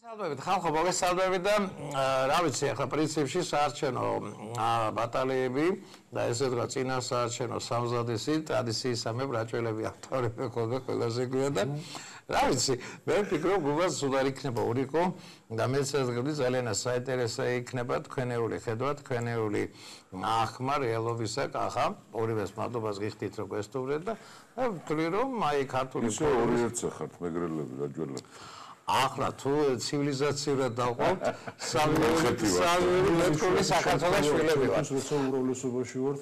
Salvebit, ხალხო მოგესალმებით და რა ვიცი, ახლა პრინციპში საარჩევნო ბატალიები და ესე ვთქვა, წინა საარჩევნო სამზადისი ტრადიციისამებრ რაჭველები ავტორები ყველაზე გვია და რა ვიცი, მე ვფიქრობ, გუგას სულ არ იქნება ურიკო და მეც ვეძღვნი ძალიან საინტერესო იქნება თქვენეული ხედვა, თქვენეული ახმა რეალობისა კახა, ორივეს მადლობას გიხდით რომ გესტუმრეთ და ვთვლი რომ აი ქართული ორი ერთზე ხართ მეგრელები რაჭველები ახლა თუ ცივილიზაციურად დავყავთ სამი მეტყული საქართველოს შვილები ვართ. როცა უმრავლესობაში ვართ.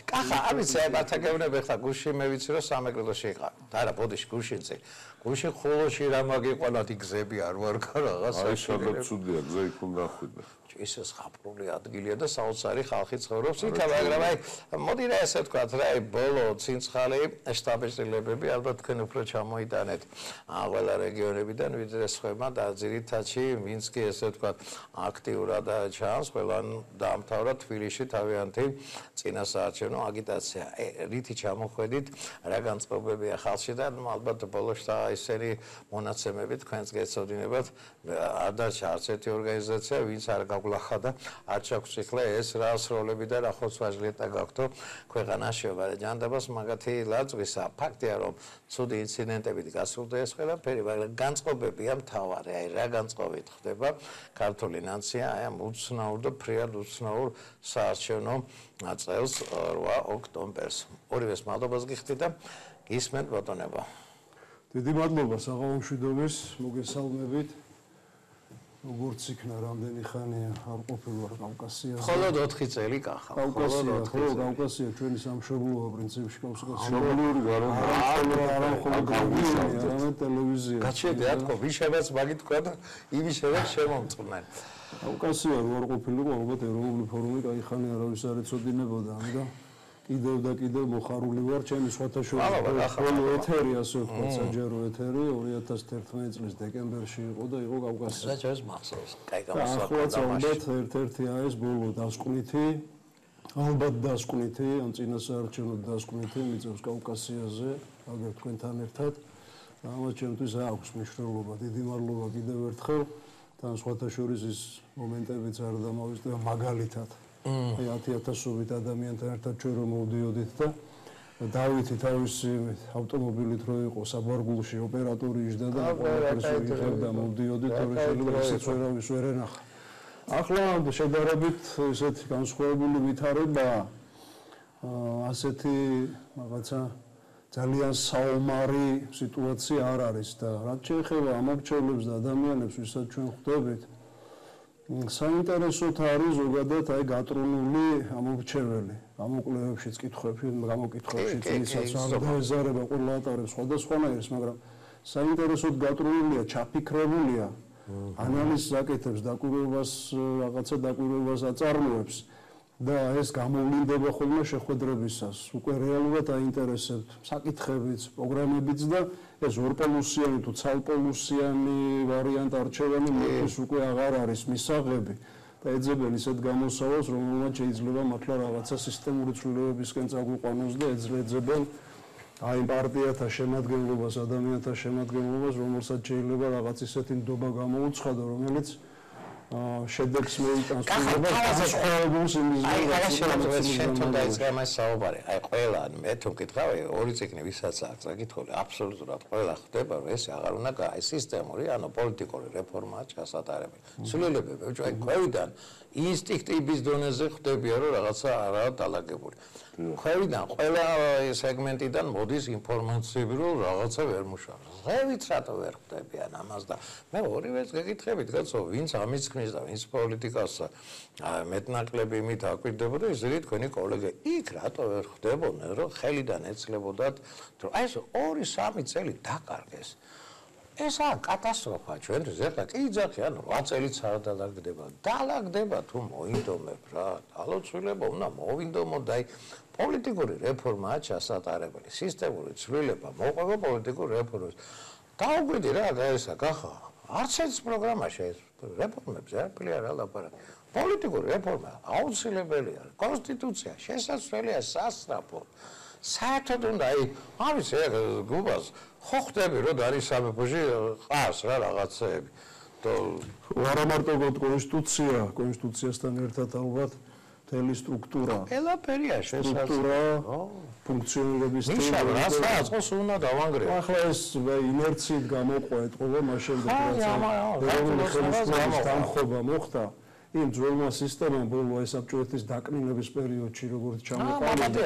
კახა, ამიცი აი მათაგევნები ხა გუშინ მე ვიცი რომ სამეგრელოში იყავ. და არა, ბოდიში გუშინწი. გუშინ ხოლოში რა მაგიყვანათ გზები არ ვარქა რაღაცა. აი სადაც ცუდია გზა იქ უნდა ხვიდე. ისე ზღაპრული ადგილია და საოცარი ხალხი ცხოვრობს იქ, მაგრამ აი მოდი რა ესე ვთქვათ, რა აი ბოლო ცინცხალი შტაბ-ჭილებები ალბათ თქვენ უფრო ჩამოიტანეთ ყველა რეგიონებიდან ვიდრე სხვებმა და ძირითადში მინსკი ესე ვთქვათ აქტიურად ჩანს, ყველა დაამთავრა თბილისში თავიანთი წინასაარჩევნო აგიტაცია. რითი ჩამოხვედით, რა განწყობებია ხალხში და ალბათ ბოლოს და ისეთი მონაცემები თქვენს გეცოდინებათ, არ დარჩა არც ერთი ორგანიზაცია, ვინც არ გაგვლახა და არ ჩაგვწიხლა ეს რა სროლები და რა ხოცვაჟლეტა გაქვთო ქვეყანაში და ჯანდაბას მაგათი ლაწვისა. ფაქტია რომ ცუდი ინციდენტებით გასულდა ეს ყველაფერი, მაგრამ განწყობებია მთავარი. აი რა განწყობით ხდება ქართული ნაცია აი ამ უცნაურ და ფრიად უცნაურ საარჩევნო წელს 8 ოქტომბერს. ორივეს მადლობას გიხდით და გისმენთ ბატონებო. დიდი მადლობა საღამომშვიდობის, მოგესალმებით. როგორც იქნა რამდენი ხანია არ ყოფილვარ კავკასიაში. მხოლოდ 4 წელი კახა. კავკასია ჩვენი სამშობლოა პრინციპში კავკასია. მშობლიური არამხოლოდ ტელევიზია. გაჩერდა თქო, ვიშევაც მაგით თქვა და იმიშევაც შემომწყდნენ. კავკასია რო არ ყოფილიყო, ალბათ ეროვნული ფორუმი კაი ხანი არავის არ ეცოდინებოდა, ამიტომ კიდევ და კიდევ მოხარული ვარ ჩემი სხვათა შორის. ხოლო ეთერი ასე ვთქვათ, საჯარო ეთერი 2011 წლის დეკემბერში იყო და იყო კავკასია. რა ჩას მახსოვს? კაი გამოსვლა. ალბათ ერთ-ერთი ეს ბოლო დასკვნითი, ალბათ დასკვნითი, ან წინასაარჩევნო დასკვნითი მიწევს კავკასიაზე, აგერ თქვენთან ერთად. ამათ ჩემთვის აქვს მნიშვნელობა, დიდი მადლობა კიდევ ერთხელ. თან სხვათა შორის ის მომენტებიც არ დამოვიწყდა მაგალითად. აი 10,000-ობით ადამიანთან ერთად ჩვენ რომ მოვდიოდით და დავითი თავისი ავტომობილით რო იყო საბარგულში ოპერატორი იჯდა და ყველაფერს იღებდა მოვდიოდით, თორე შეიძლება ისიც ვერავის ვერ ენახა. ახლა შედარებით ესეთი განსხვავებული ვითარება ასეთი რაღაცა ძალიან საომარი სიტუაცია არ არის და რაც შეეხება ამორჩევლებს და ადამიანებს, ვისაც ჩვენ ხვდებით საინტერესოდ არის ზოგადად აი გატრუნული ამორჩეველი. გამოკვლევებშიც გამოკითხვებში წინასაც არ დაეზარება ყველა ატარებს სხვადასხვანაირს, მაგრამ საინტერესოდ გატრუნულია, ჩაფიქრებულია, ანალიზს აკეთებს, დაკვირვებას რაღაცა დაკვირვებას აწარმოებს და ეს გამოვლინდება ხოლმე შეხვედრებისას. უკვე რეალურად აინტერესებთ საკითხებიც, პროგრამებიც და ეს ორპოლუსიანი თუ ცალპოლუსიანი ვარიანტი არჩევანი მეფის უკვე აღარ არის მისაღები და ეძებენ ისეთ გამოსავალს, რომელმაც შეიძლება მართლა რაღაცა სისტემური ცვლილებებისკენ წაგვიყვანოს და ეძებენ აი პარტიათა შემადგენლობას, ადამიანთა შემადგენლობას, რომელსაც შეიძლება რაღაც ისეთი ნდობა გამოუცხადა, რომელიც შედეგს მეიტანს სხვაებულს იმის აი რა შეიძლება შეთო დაიწყე მას საუბარი. აი ყველა მე თუ მკითხავი ორი წიგნი ვისაც აქვს საკითხული აბსოლუტურად ყველა ხდება რომ ეს აღარ უნდა აი სისტემური ანუ პოლიტიკური რეფორმაა ჩასატარებელი. სულელებები აი ყველიდან ინსტინქტების დონეზე ხდებია რომ რაღაცა არაა დალაგებული. ყველიდან ყველა სეგმენტიდან მოდის ინფორმაციები რომ რაღაცა ვერ მუშაობს. ღევით რატო ვერ ხდებიან ამას და მე ორივეს გეკითხებით კაცო ვინც ამის და ვინც პოლიტიკას მეტნაკლები იმით აკვირდებოდა ისეთი თქვენი კოლეგები იქ რატო ვერ ხდებოდნენ რომ ხელიდან ეცლებოდათ რომ აი ეს 2-3 წელი დაკარგეს ესაა კატასტროფა ჩვენთვის ეხლა კი იძახი ანუ 8 წელიც არ დალაგდება თუ მოინდომებ რა ალოცვილება უნდა მოვინდომო და აი პოლიტიკური რეფორმაა ჩასატარებელი სისტემური ცვლილება მოყვება პოლიტიკურ რეფორმებს დაუკვირდი რა გაესა კახა არც ერთ პროგრამაში ეს რეფორმებზე არაფერი არ ალაპარაკი. პოლიტიკური რეფორმა აუცილებელია. კონსტიტუცია შესაძლებელია სასწრაფოდ. საერთოდ უნდა აი ამის გუბას ხო ხდები რომ არის სამეფოში ყავს რა რაღაცეები. არა მარტო კონსტიტუციასთან ერთად ალბათ მთელი სტრუქტურა. ყველაფერია სტრუქტურა, ფუნქციონირების ნიშა, რაც დაწყოს უნდა დავანგრევ. ახლა ეს ინერციით გამოყვა ეთყობა მას შემდეგ რაც დამხობა მოხდა იმ ძველმა სისტემამ ბოლო საბჭოეთის დაკნინების პერიოდში როგორც ჩამოყალიბდა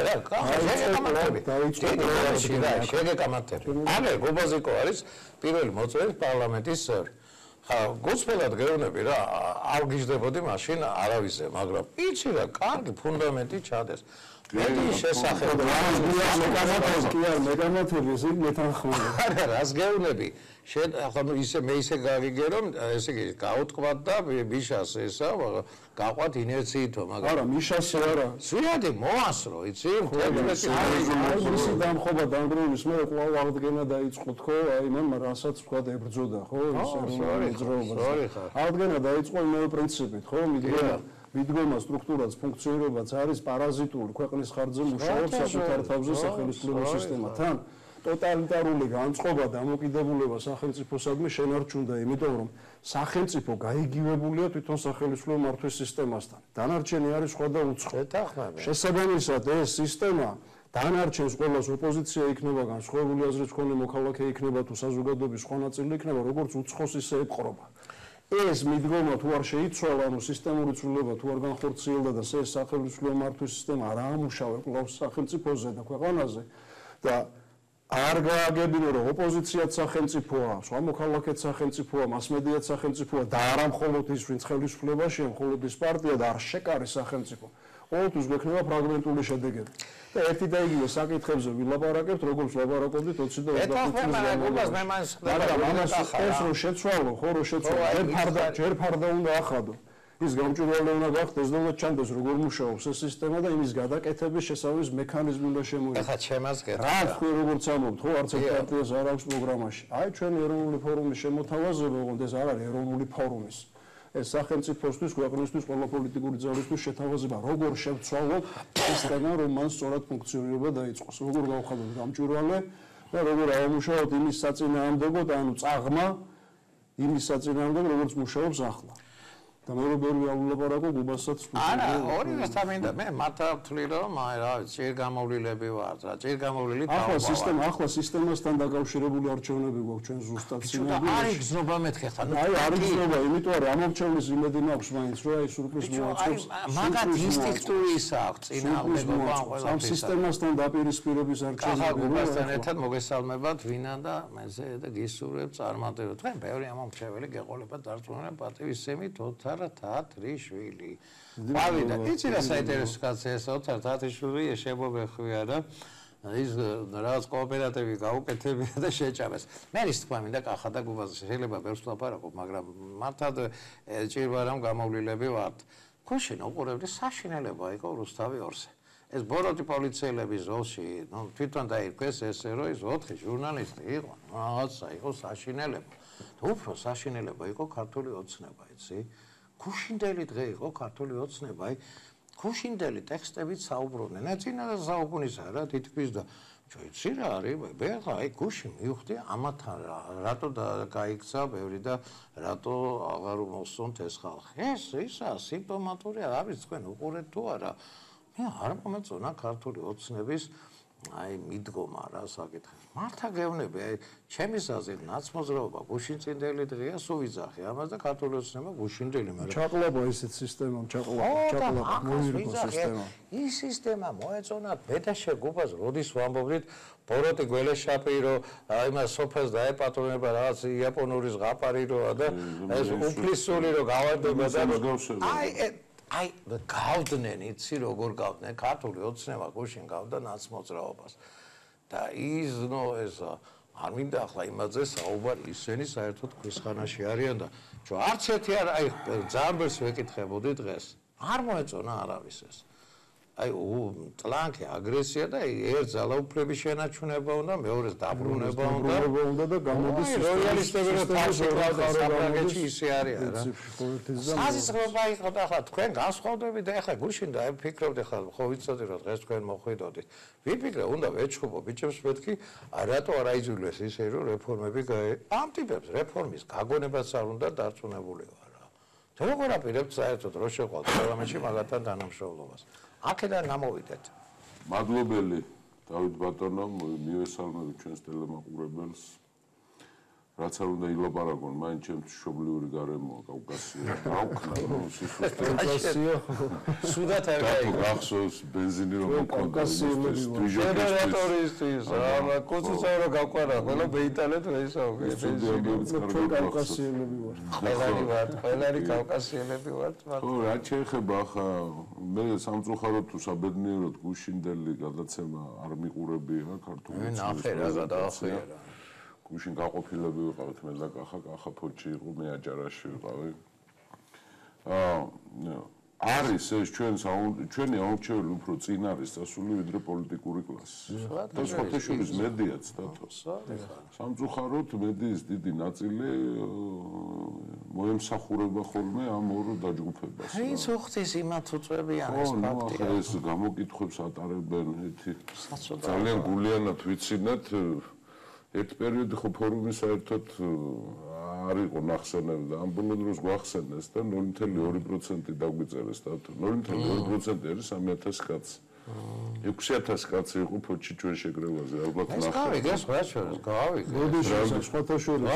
შეგეკამათები. ამერ გუბაზიკო არის პირველი მოწვევის პარლამენტის წევრი. გულწრფელად გეუბნები რა, არ გიждდებოდი მაშინ არავისზე, მაგრამ იცი რა, კარგი ფუნდამენტი ჩადეს. მეტი შესახებ მეგამათები ეს მეთანხმება. არა, რას გეუბნები? ახლა ისე მე ისე გავიგე რომ ესე იგი გაუთქვათ და მიშას ესა გაყვათ ინერციითო, მაგრამ არა, მიშას არა. სვიადი მოასრო, იცი? მისი დამხობა დანგრევის მე კვლავ აღდგენა დაიწყო თქო, აი მან რასაც თქვა ებრძოდა, ხო? აღდგენა დაიწყო იმავე პრინციპით, ხო? მიდგომა სტრუქტურაც ფუნქციონირებაც არის პარაზიტული ქვეყნის ხარჯზე მუშაობს საკუთარ თავზე სახელმწიფო სისტემათან. ტოტალიტარული განწყობა დამოკიდებულება სახელმწიფოსადმი შენარჩუნდა, იმიტომ რომ სახელმწიფო გაიგივებულია თვითონ სახელმწიფო მართვის სისტემასთან. დანარჩენი არის სხვა და უცხო. შესაბამისად ეს სისტემა დანარჩენს ყოველას ოპოზიცია იქნება, განსხვავებული აზრით მქონე მოქალაქე იქნება თუ საზოგადოების სხვა ნაწილი იქნება, როგორც უცხოს ისე ეპყრობა. ეს მიდგომა თუ არ შეიცვალა, ანუ სისტემური ცვლილება თუ არ განხორციელდა და ეს სახელმწიფო მართვის სისტემა არ ამუშავა კვლავ სახელმწიფოზე და ქვეყანაზე და არ გააგებინო რომ ოპოზიციაც სახელმწიფოა, სხვა მოქალაქეც სახელმწიფოა, მასმედიაც სახელმწიფოა და არა მხოლოდ ის, ვინც ხელისუფლებაშია, მხოლოდ ის პარტია და არ შეკარეს სახელმწიფო. ყოველთვის გვექნება ფრაგმენტული შედეგები. და ერთი და იგივე საკითხებზე ვილაპარაკებთ, როგორც ლაპარაკობდით 20 და 25 წლის განმავლობაში. მაგრამ ამას ეს რომ შეცვალო, ხო რომ შეცვალო, ჯერ ფარდა უნდა ახადო. ის გამჭვირვალე უნდა გახდეს და ჩანდეს როგორ მუშაობს ეს სისტემა და იმის გადაკეთების შესავლის მექანიზმი უნდა შემოიღოს. ახლა ჩემას გეტყვი. რა თქვი როგორც ამობთ, ხო არც ერთ პარტიას არ აქვს პროგრამაში. აი ჩვენი ეროვნული ფორუმის შემოთავაზება, ოღონდ ეს არ არის ეროვნული ფორუმის. ეს სახელმწიფოსთვის, ქვეყნისთვის, ყველა პოლიტიკური ძალისთვის შეთავაზება, როგორ შევცვალოთ სისტემა, რომ მან სწორად ფუნქციონირება დაიწყოს. როგორ გავხადოთ გამჭვირვალე და როგორ ავამუშავოთ იმის საწინააღმდეგოდ, ანუ წაღმა იმის საწინააღმდეგოდ, როგორც მუშაობს ახლა. და მე როგორი აულაპარაკო გუბასაც არა, ორივე სამინდა მე მართლა ვთვლი რომ აი რა ჭირ გამოვლილები ვარ რა ჭირ გამოვლილი ახლა სისტემასთან დაკავშირებული არჩევნები გვაქვს ჩვენ ზუსტად სინამდვილეში არის გზნობა მეთქე ხან აი არის გზნობა იმიტომ რომ ამორჩევლის იმედი მაქვს მაინც რომ აი სურპრიზ მოაწყობს მაგათ ინსტინქტურის აქვს წინააღმდეგობა ყველა ამ სისტემასთან დაპირისპირების არჩევნები გუბასთან ერთად მოგესალმებათ ვინა და მეზე და გისურვებ წარმატებებს თქვენ ბევრი ამორჩეველი გეყოლება დარწმუნებული პატივისცემით ოთარ თათრიშვილი. გავიდა, იცი რა საინტერესო კაცია ეს ოთარ თათრიშვილი შემოგეხვია და ის რაღაც კოოპერატივი გაუკეთებია და შეჭამეს. მე ის თქვა მინდა კახადა გუბაზე შეიძლება ბევრს ლაპარაკობ, მაგრამ მართად ჭირვა რომ გამოვლილები ვართ. გუშინ უყურებდი საშინელება იყო რუსთავი ორზე. ეს ბოროტი პოლიციელების ზოლში, ნუ თვითონ დაირქვეს ესე რომ ის 4 ჟურნალისტი იყო, რაღაცა იყო საშინელება. და უფრო საშინელება იყო ქართული ოცნება, იცი? გუშინდელი დღე იყო ქართული ოცნება, აი გუშინდელი ტექსტებით საუბრობდნენ. ეცინა და საუკუნისა რა თითქმის და იცი რა არის, მე ხა აი გუშინ მივხვდი ამათან რატო გაიქცა ბევრი და რატო აღარ მოსწონთ ეს ხალხი. ეს ისა სიმპტომატურია, არის თქვენ უყურეთ თუ არა? მე არ მომეწონა ქართული ოცნების აი მიდგომა რა საკითხი. მართლა გეუბნები, აი ჩემის აზრით ნაცმოძრაობა გუშინწინდელი დღეა, სულ ვიძახი ამას და ქართული ოცნება გუშინდელი, მაგრამ ჩაყლაპა ესეთ სისტემა, ჩაყლაპა მოირგო სისტემა. ის სისტემა მოეწონათ ბედაშე გუბას, როდის ვამბობდით ბოროტი გველეშაპირო, იმას სოფელს დაეპატრონება რაღაც იაპონური ზღაპარი როა და ეს უფლისული რო გავარდება და აი გავდნენ, იცი როგორ გავდნენ ქართული ოცნება გუშინ გავდა ნაცმოძრაობას და ის ნო ეს არ მინდა ახლა იმაზე საუბარი ისინი საერთოდ ქვისხანაში არიან და ჩვენ არც ერთი არ აი ძალიან ბევრს ვეკითხებოდი დღეს არ მოეწონა არავის ეს აი ტლანქი აგრესია და ერთ ძალაუფლების შენარჩუნება უნდა, მეორეს დაბრუნება უნდა და გამოდის როიალისტები რო თავში ყავდნენ საფრანგეთში ისე არის რა. საზისრობა იყო და ახლა თქვენ განსხვავდებით და ახლა გუშინ და ფიქრობთ ახლა ხო ვიცოდი რომ დღეს თქვენ მოხვიდოდით. ვიფიქრე უნდა ვეჩხუბო ბიჭებს მეთქი რატო არ აიძულეს ისე რომ რეფორმები ამ ტიპებს რეფორმის გაგონებაც არ უნდა დარწმუნებული ვარ რა. თუ როგორ აპირებთ საერთოდ რო შეყვალთ პარლამენტში მაგათთან თანამშრომლობას. აქედან გამოვიდეთ. მადლობელი დავით ბატონო, მივესალმებით ჩვენს ტელემაყურებელს. რაც არ უნდა ილაპარაკონ, მაინც ჩემთვის მშობლიური გარემოა კავკასია. აუქნა რომ კავკასია. სუდათ არ გაიგო. გახსოვს ბენზინი რომ მქონდა. გენერატორისთვის, რა, კოცოცა რომ გაყვარა, ყველა მეიტანეთ ვეისაუბრე. კავკასიელები ვართ. ყველანი კავკასიელები ვართ. ხო, რა შეეხება ახლა მე სამწუხაროდ თუ საბედნიეროდ გუშინდელი გადაცემა არ მიყურებია ქართული ნახე რა გადაახია რა. გუშინ გაყოფილები ვიყავით მე და კახა ფოჩი იყო მე აჭარაში ვიყავი. არის ეს ჩვენი აურჩეველი უფრო წინ არის დასული ვიდრე პოლიტიკური კლასი. და სხვათა შორის მედიაც დათო. სამწუხაროდ მედიის დიდი ნაწილი მოემსახურება ხოლმე ამ ორ დაჯგუფებას. ის უხდის იმათ უწვევიან ეს ფაქტია. ეს გამოკითხვებს ატარებენ ძალიან გულიანად ვიცინათ ერთ პერიოდი ხო ფორუმი საერთოდ არ იყო ნახსენები და ამ ბოლო დროს გვახსენეს და 0.2% დაგვიწერეს და 0.2% არის 3000 კაცი. 6000 კაცი იყო ფოჩი ჩვენ შეკრებაზე ალბათ ნახე. ეს გავიგეს რა შორის გავიგე. როდის სხვათა შორის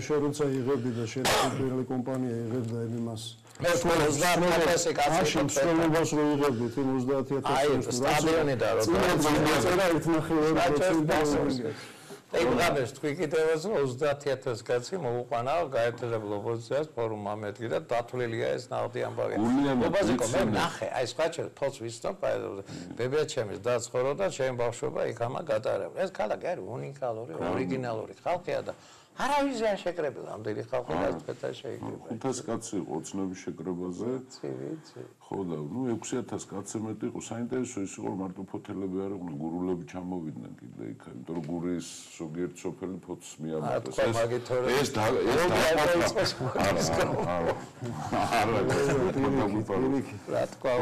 შეროცა იღებდი და შეროცა კომპანია იღებდა იმას მე 30,000 კაცი მსვლელობას რო იღებდით იმ 30,000 სტადიონი და რო დაწერა 1.5%. ეგრამეს თქვი კიდევაც 30,000 კაცი მოუყვანა გაერთიანებულ ოპოზიციას ფორუმ ამეთქი და დათვლილია ეს ნავთი ამბავი. ოპოზიციო მე ნახე, აი სხვაჩერ თოც ვიცნობ, ბებიაჩემის დაცხოვრო და ჩემი ბავშვობა იქამა გატარება. ეს ქალაქი არის უნიკალური, ორიგინალური ხალხია და არავის არ შეკრებილა ამდენი ხალხი და შეიძლება. 500 კაცი იყო ოცნების შეკრებაზე. ვიცი. ხო და 6000 კაცი მეტი იყო. საინტერესო ის იყო მარტო ფოთელები არ იყვნენ, გურულები ჩამოვიდნენ კიდე იქ, იმიტომ რომ გურიის ზოგიერთ სოფელი ფოთს მიამატეს. ეს რა თქვა.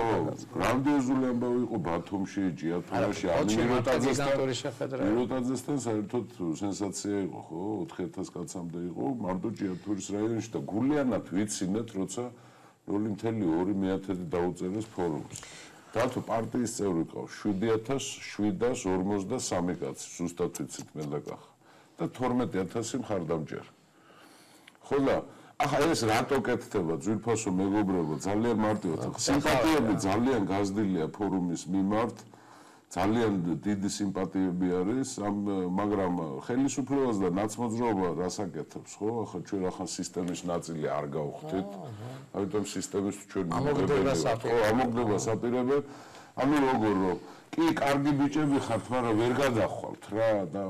გრანდიოზული ამბავი იყო ბათუმში, ჯიათურაში, ამიროტაძესთან საერთოდ სენსაცია იყო, ხო? 4000 კაცამდე იყო მარტო ჯიათურის რაიონში და გულიანად ვიცინეთ, როცა 0.2% დაუწერეს ფორუმს. დათო პარტიის წევრი ყავს 7753 კაცი, ზუსტად ვიცით მე და კახა. და 12000 მხარდამჭერ. ხო და ახლა ეს რატო კეთდება ძვირფასო მეგობრებო, ძალიან მარტივად. სიმპათიები ძალიან გაზრდილია ფორუმის მიმართ. ძალიან დიდი სიმპათიები არის, მაგრამ ხელისუფლებას და ნაცმოძრაობა რას აკეთებს, ხო? ახლა ჩვენ ახლა სისტემის ნაწილი არ გავხდით. ამიტომ სისტემის ჩვენ ამოგდება საპირებად. ანუ როგორ რომ კი კარგი ბიჭები ხართ, მაგრამ ვერ გადახვალთ რა და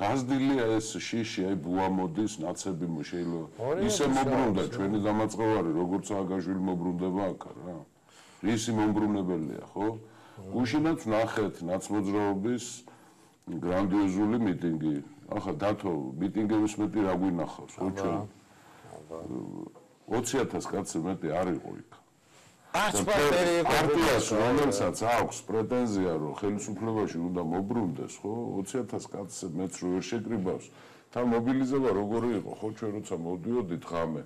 გაზრდილია ეს შიში, აი ბუა მოდის, ნაცები შეიძლება ისე მობრუნდა ჩვენი დამაწყევარი, როგორც ააგაშვილი მობრუნდება აქ რა. ისი მომბრუნებელია, ხო? გუშინაც ნახეთ ნაცმოძრაობის გრანდიოზული მიტინგი. ახლა დათო მიტინგების მეტი რა გვინახავს, ხო ჩვენ? 20,000 კაცი მეტი არ იყო იქ. პარტიას რომელსაც აქვს პრეტენზია რომ ხელისუფლებაში უნდა მობრუნდეს, ხო? 20,000 კაცს მეც რო ვერ შეკრიბავს. თან მობილიზება როგორი იყო, ხო ჩვენ როცა მოდიოდით ღამე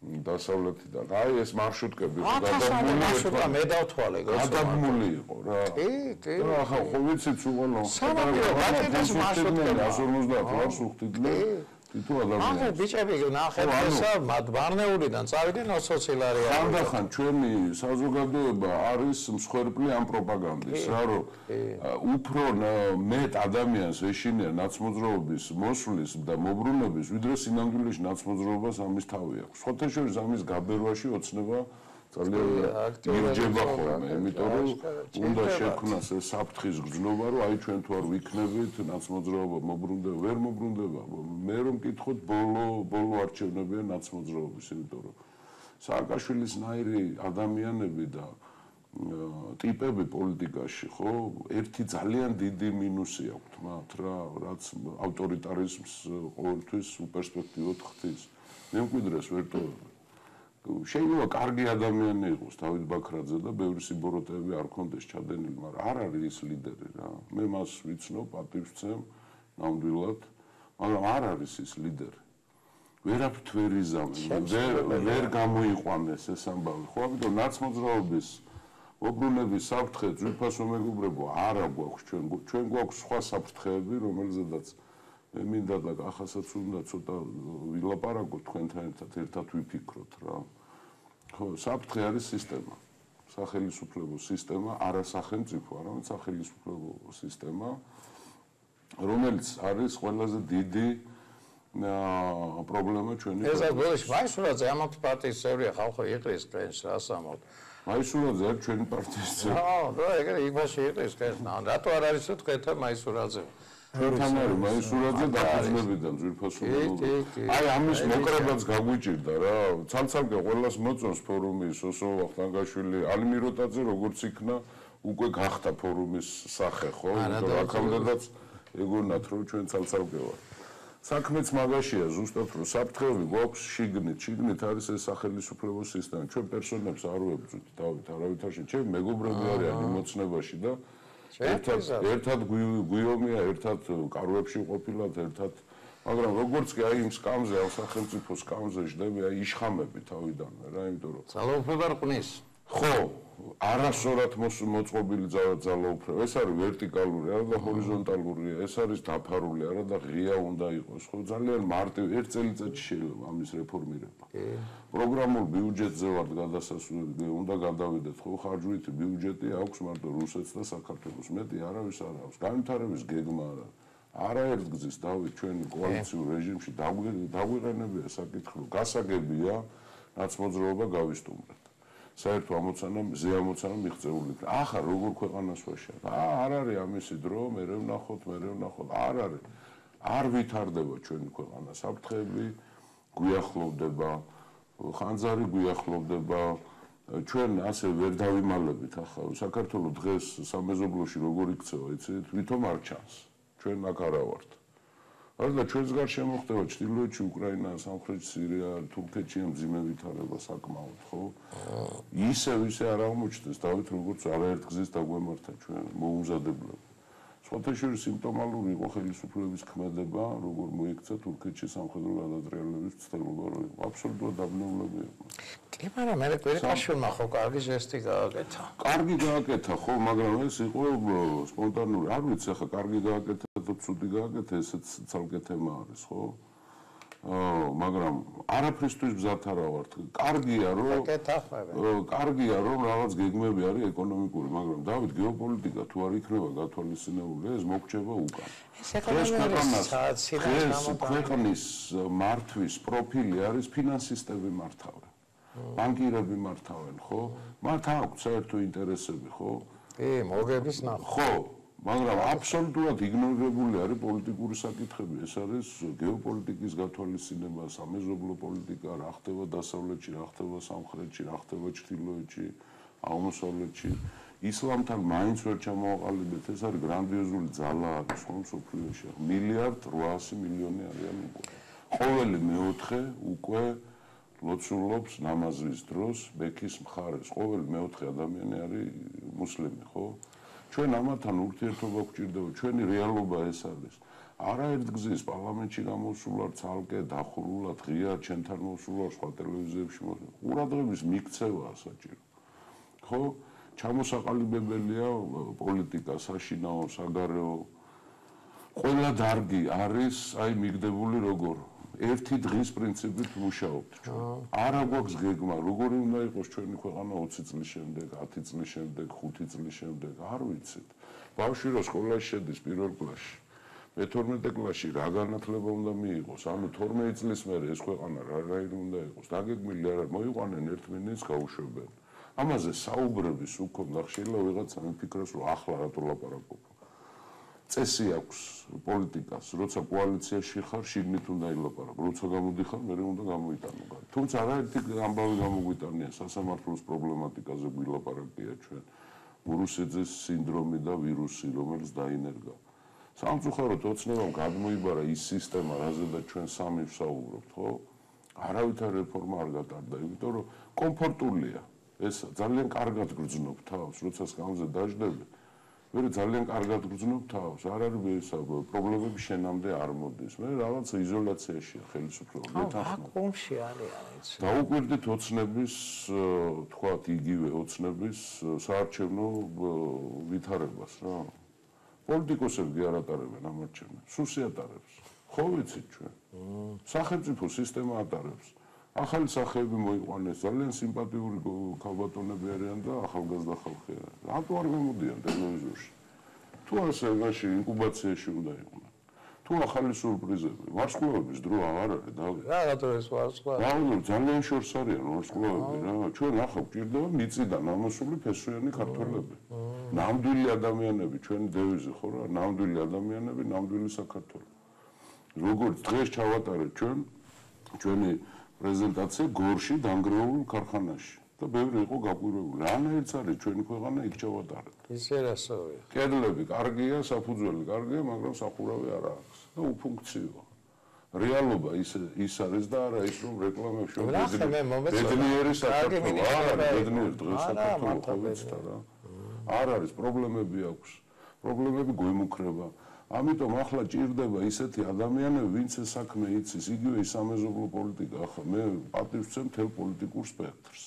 დასავლეთიდან. აი ეს მარშრუტკები გადაგმული მე დავთვალე გადაგმული იყო რა. კი. ახლა ხო ვიცით უყოლო. სანაპირო ბატონის მარშრუტკები 158 უხდიდნენ. თითო ადამიანი. ახლა ბიჭები ნახეთ ესა მარნეულიდან წავიდნენ 20 ლარი. ხანდახან ჩვენი საზოგადოება არის მსხვერპლი ამ პროპაგანდის, რა რომ უფრო მეტ ადამიანს ეშინია ნაცმოძრაობის მოსვლის და მობრუნების, ვიდრე სინამდვილეში ნაცმოძრაობას ამის თავი აქვს. სხვათა შორის ამის გაბერვაში ოცნება ძალიან მირჯება ხოლმე, იმიტომ რომ უნდა შექმნას ეს საფრთხის გრძნობა, რომ აი ჩვენ თუ არ ვიქნებით ნაცმოძრაობა მობრუნდება, ვერ მობრუნდება. მე რომ მკითხოთ ბოლო არჩევნებია ნაცმოძრაობის, იმიტომ რომ სააკაშვილის ნაირი ადამიანები და ტიპები პოლიტიკაში, ხო, ერთი ძალიან დიდი მინუსი აქვთ მათ რა, რაც ავტორიტარიზმს ყოველთვის უპერსპექტივოდ ხდის. მემკვიდრეს ვერ ტოვებენ. შეიძლება კარგი ადამიანი იყოს დავით ბაქრაძე და ბევრი სიბოროტეები არ ქონდეს ჩადენილი, მაგრამ არ არის ის ლიდერი რა. მე მას ვიცნობ, პატივს ვცემ ნამდვილად, მაგრამ არ არის ის ლიდერი. ვერაფრით ვერ იზამენ, ვერ გამოიყვანეს ეს ამბავი. ხო, ამიტომ ნაცმოძრაობის მოbrunების საფრთხე ძვირფასო მეგობრებო არა გვაქვს ჩვენ გვაქვს სხვა საფრთხეები, რომელზედაც მე მინდა და ახასაც უნდა ცოტა ვილაპარაკოთ თქვენთან ერთად ვიფიქროთ რა. ხო, საფრთხე არის სისტემა. სახელმწიფო სისტემა, არა სახელმწიფო, არამედ სახელმწიფო სისტემა, რომელიც არის ყველაზე დიდი პრობლემა ჩვენი. ესაც ბოლოში მაისურაძე ამათ პარტიის წევრია, ხალხო იყრის კენს რას ამბობთ. მაისურაძე არის ჩვენი პარტიის წევრი. რა, ეგრე იმაში იყრის კენს. რატო არ არის თქვენთან მაისურაძე? ჩვენთან არის მაისურაძე დაფუძნებიდან ძვირფასო მეგობრები. აი ამის მოკრებაც გაგვიჭირდა რა. ცალ-ცალკე ყველას მოწონს ფორუმი სოსო ვახტანგაშვილი, ალი მიროტაძე როგორც იქნა, უკვე გახდა ფორუმის სახე, ხო? იმიტომ რომ აქამდეც ეგონათ რომ ჩვენ ცალ-ცალკე ვარ. საქმეც მაგაშია ზუსტად რომ საფრთხეები გვაქვს შიგნით არის ეს სახელმწიფო სისტემა. ჩვენ პერსონებს არ ვებრძვით დავით არავითარში, ჩემი მეგობრები არიან იმოცნებაში და ერთად გვიომია, ერთად კარვებში ყოფილად, ერთად, მაგრამ როგორც კი აი იმ სკამზე, ამ სახელმწიფო სკამზე ჟდები, აი იშხამები თავიდანვე რა, იმიტომ რომ ძალაუფლება რყნის. ხო, არასწორად მოწყობილი ძალაუფლება, ეს არის ვერტიკალური, არა და ჰორიზონტალურია, ეს არის დაფარული, არა და ღია უნდა იყოს, ხო, ძალიან მარტივი, ერთ წელიწადში შეიძლება ამის რეფორმირება. პროგრამულ ბიუჯეტზე ვართ გადასასვლელი, უნდა გადავიდეთ, ხო, ხარჯვითი ბიუჯეტი აქვს მარტო რუსეთს და საქართველოს, მეტი არავის არ აქვს. განვითარების გეგმა არა. არაერთგზის დავით ჩვენი კოალიციურ რეჟიმში დაგვიყენებია საკითხი, გასაგებია ნაცმოძრაობა გავისტუმრეთ. საერთო ამოცანა, ზეამოცანა მიღწეული. ახლა როგორ ქვეყანას ვაშალ? არ არის ამისი დრო, მე ვნახოთ, არ არის. არ ვითარდება ჩვენი ქვეყანა, საფრთხეები გვიახლოვდება, ხანძარი გვიახლოვდება, ჩვენ ასე ვერ დავიმალებით ახლა. საქართველოს დღეს სამეზობლოში როგორ იქცევა, იცით? ვითომ არ ჩანს. ჩვენ აქ არა ვართ. და ჩვენს გარშემო ხდება ჩრდილოეთში უკრაინა, სამხრეთში სირია, თურქეთში მძიმე ვითარება საკმაოდ, ხო? ისე არ აღმოჩნდეს დავით როგორც არაერთგზის დაგვემართა ჩვენ მოუმზადებლები. სხვათა შორის სიმპტომალური იყო ხელისუფლების ქმედება, როგორ მოიქცა თურქეთში სამხედრო გადატრიალების ცდელობა, რომ აბსოლუტურად დაბნეულები იყო. კი, მაგრამ მე კვირიკაშვილმა ხო კარგი ჟესტი გააკეთა. კარგი გააკეთა, ხო, მაგრამ ეს იყო სპონტანური. არ ვიცი, ახლა კარგი გააკეთა და ცუდი გააკეთა, ესეც ცალკე თემა არის, ხო? მაგრამ არაფრისთვის მზად არა ვართ. კარგია რომ რაღაც გეგმები არის ეკონომიკური, მაგრამ დავით გეოპოლიტიკა თუ არ იქნება გათვალისწინებული, ეს მოგჩება უკან. ქვეყნის მართვის პროფილი არის ფინანსისტები მართავენ. ბანკირები მართავენ, ხო? მათ აქვს საერთო ინტერესები, ხო? კი, მოგების ნახვა. ხო, მაგრამ აბსოლუტურად იგნორირებული არის პოლიტიკური საკითხები. ეს არის გეოპოლიტიკის გათვალისწინება, სამეზობლო პოლიტიკა, რა ხდება დასავლეთში, რა ხდება სამხრეთში, რა ხდება ჩრდილოეთში, აღმოსავლეთში. ისლამთან მაინც ვერ ჩამოვაყალიბეთ, ეს არის გრანდიოზული ძალა არის ხო მსოფლიოში. 1.8 მილიარდი არიან უკვე. ყოველი მეოთხე უკვე ლოცულობს ნამაზის დროს ბექის მხარეს. ყოველი მეოთხე ადამიანი არის მუსლიმი, ხო? ჩვენ ამათთან ურთიერთობა გვჭირდება, ჩვენი რეალობა ეს არის. არაერთგზის პარლამენტში გამოსულარ ცალკე დახურულად ღიად ჩვენთან მოსულარ სხვა ტელევიზიებში ყურადღების მიქცევაა საჭირო. ხო? ჩამოსაყალიბებელია პოლიტიკა, საშინაო, საგარეო. ყველა დარგი არის აი მიგდებული როგორ ერთი დღის პრინციპით მუშაობთ ჩვენ. არა გვაქვს გეგმა, როგორი უნდა იყოს ჩვენი ქვეყანა 20 წლის შემდეგ, 10 წლის შემდეგ, 5 წლის შემდეგ, არ ვიცით. ბავშვი რო სკოლაში შედის პირველ კლასში, მე-12 კლასში რა განათლება უნდა მიიღოს? ანუ 12 წლის მერე ეს ქვეყანა რა რაიმე უნდა იყოს? დაგეგმილი არა, მოიყვანენ ერთ მინუტს გაუშვებენ. ამაზე საუბრების უქონდა, შეიძლება ვიღაცა მიფიქროს, რომ ახლა რატო ლაპარაკობ. წესი აქვს პოლიტიკას, როცა კოალიციაში ხარ, შიგნით უნდა ილაპარაკო, როცა გამოდიხარ, მე უნდა გამოიტანო. თუმცა არაერთი ამბავი გამოგვიტანია სასამართლოს პრობლემატიკაზე გვილაპარაკია ჩვენ. ურუსეძეს სინდრომი და ვირუსი, რომელიც დაინერგა. სამწუხაროდ ოცნებამ გადმოიბარა ის სისტემა, რაზედაც ჩვენ სამი ვსაუბრობთ, ხო? არავითარ რეფორმა არ გატარდა, იმიტომ რომ კომფორტულია. ეს ძალიან კარგად გრძნობ თავს, როცა სკამზე დაждები. მე ძალიან კარგად გრძნობ თავს, არ არის პრობლემები შენამდე არ მოდის. მე რაღაც იზოლაციაშია ხელისუფლება, მეთანხმო. აკუმში არის. დაუკვირდით ოცნების, თქვათ, იგივე ოცნების საარჩევნო ვითარებას რა. პოლიტიკოსები არ ატარებენ ამ არჩევნებს, სუსი ატარებს. ხო ვიცით ჩვენ. სახელმწიფო სისტემა ატარებს. ახალი სახეები მოიყვანეს, ძალიან სიმპათიური ქალბატონები არიან და ახალგაზრდა ხალხი არის. რატო არ გამოდიან ტელევიზორში? თუ ასე მაშინ ინკუბაციაში უნდა იყვნენ. თუ ახალი სურპრიზები, ვარსკვლავების დრო აღარ არის, დავით. რა რატო ეს ვარსკვლავი? რა, ძალიან შორს არიან ვარსკვლავები რა. ჩვენ ახლა გვჭირდება მიწიდან ამოსული ფესვიანი ქართველები. ნამდვილი ადამიანები, ჩვენი დევიზი ხო რა, ნამდვილი ადამიანები, ნამდვილი საქართველო. როგორც დღეს ჩავატარეთ ჩვენი პრეზენტაცია გორში დანგრეულ ქარხანაში და ბევრი იყო გაკვირვებული. რანაირიც არის ჩვენი ქვეყანა იქ ჩავატარეთ. ისე რასოია. კედლები კარგია, საფუძველი კარგია, მაგრამ სახურავი არ აქვს და უფუნქციოა. რეალობა ის არის და არა ის რომ რეკლამებში ბედნიერი საქართველო არ არის, ბედნიერი დღეს საქართველო ხო ვიცით რა. არ არის, პრობლემები აქვს. პრობლემები გვემუქრება. ამიტომ ახლა ჭირდება ისეთი ადამიანები, ვინც ეს საქმე იცის, იგივე სამეზობლო პოლიტიკა. ახლა მე პატივს ვცემ მთელ პოლიტიკურ სპექტრს.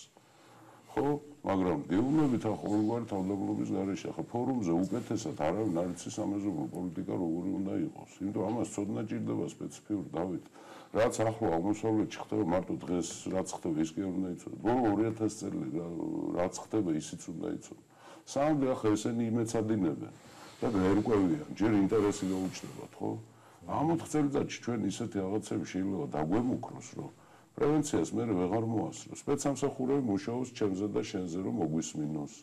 ხო, მაგრამ გეუბნებით ახლა ყოველგვარი თავმჯდომარეობის გარეშე, ახლა ფორუმზე უკეთესად არავინ არ იცის სამეზობლო პოლიტიკა როგორი უნდა იყოს. იმიტომ ამას ცოდნა ჭირდება სპეციფიური, დავით. რაც ახლა აღმოსავლეთში ხდება, მარტო დღეს რაც ხდება, ის კი არ უნდა იცოდეთ. ბოლო 2000 წელი რაც ხდება, ისიც უნდა იცოდეთ. სამდე ახლა ესენი იმეცადინებენ. და გაერკვევიან, ჯერ ინტერესი გაუჩნდებათ, ხო? ამ 4 წელიწადში ჩვენ ისეთი რაღაცები შეიძლება დაგვემუქროს, რომ პრევენციას მე ვეღარ მოასწრო. სპეცსამსახურები მუშაობს ჩემზე და შენზე, რომ მოგვისმინოს.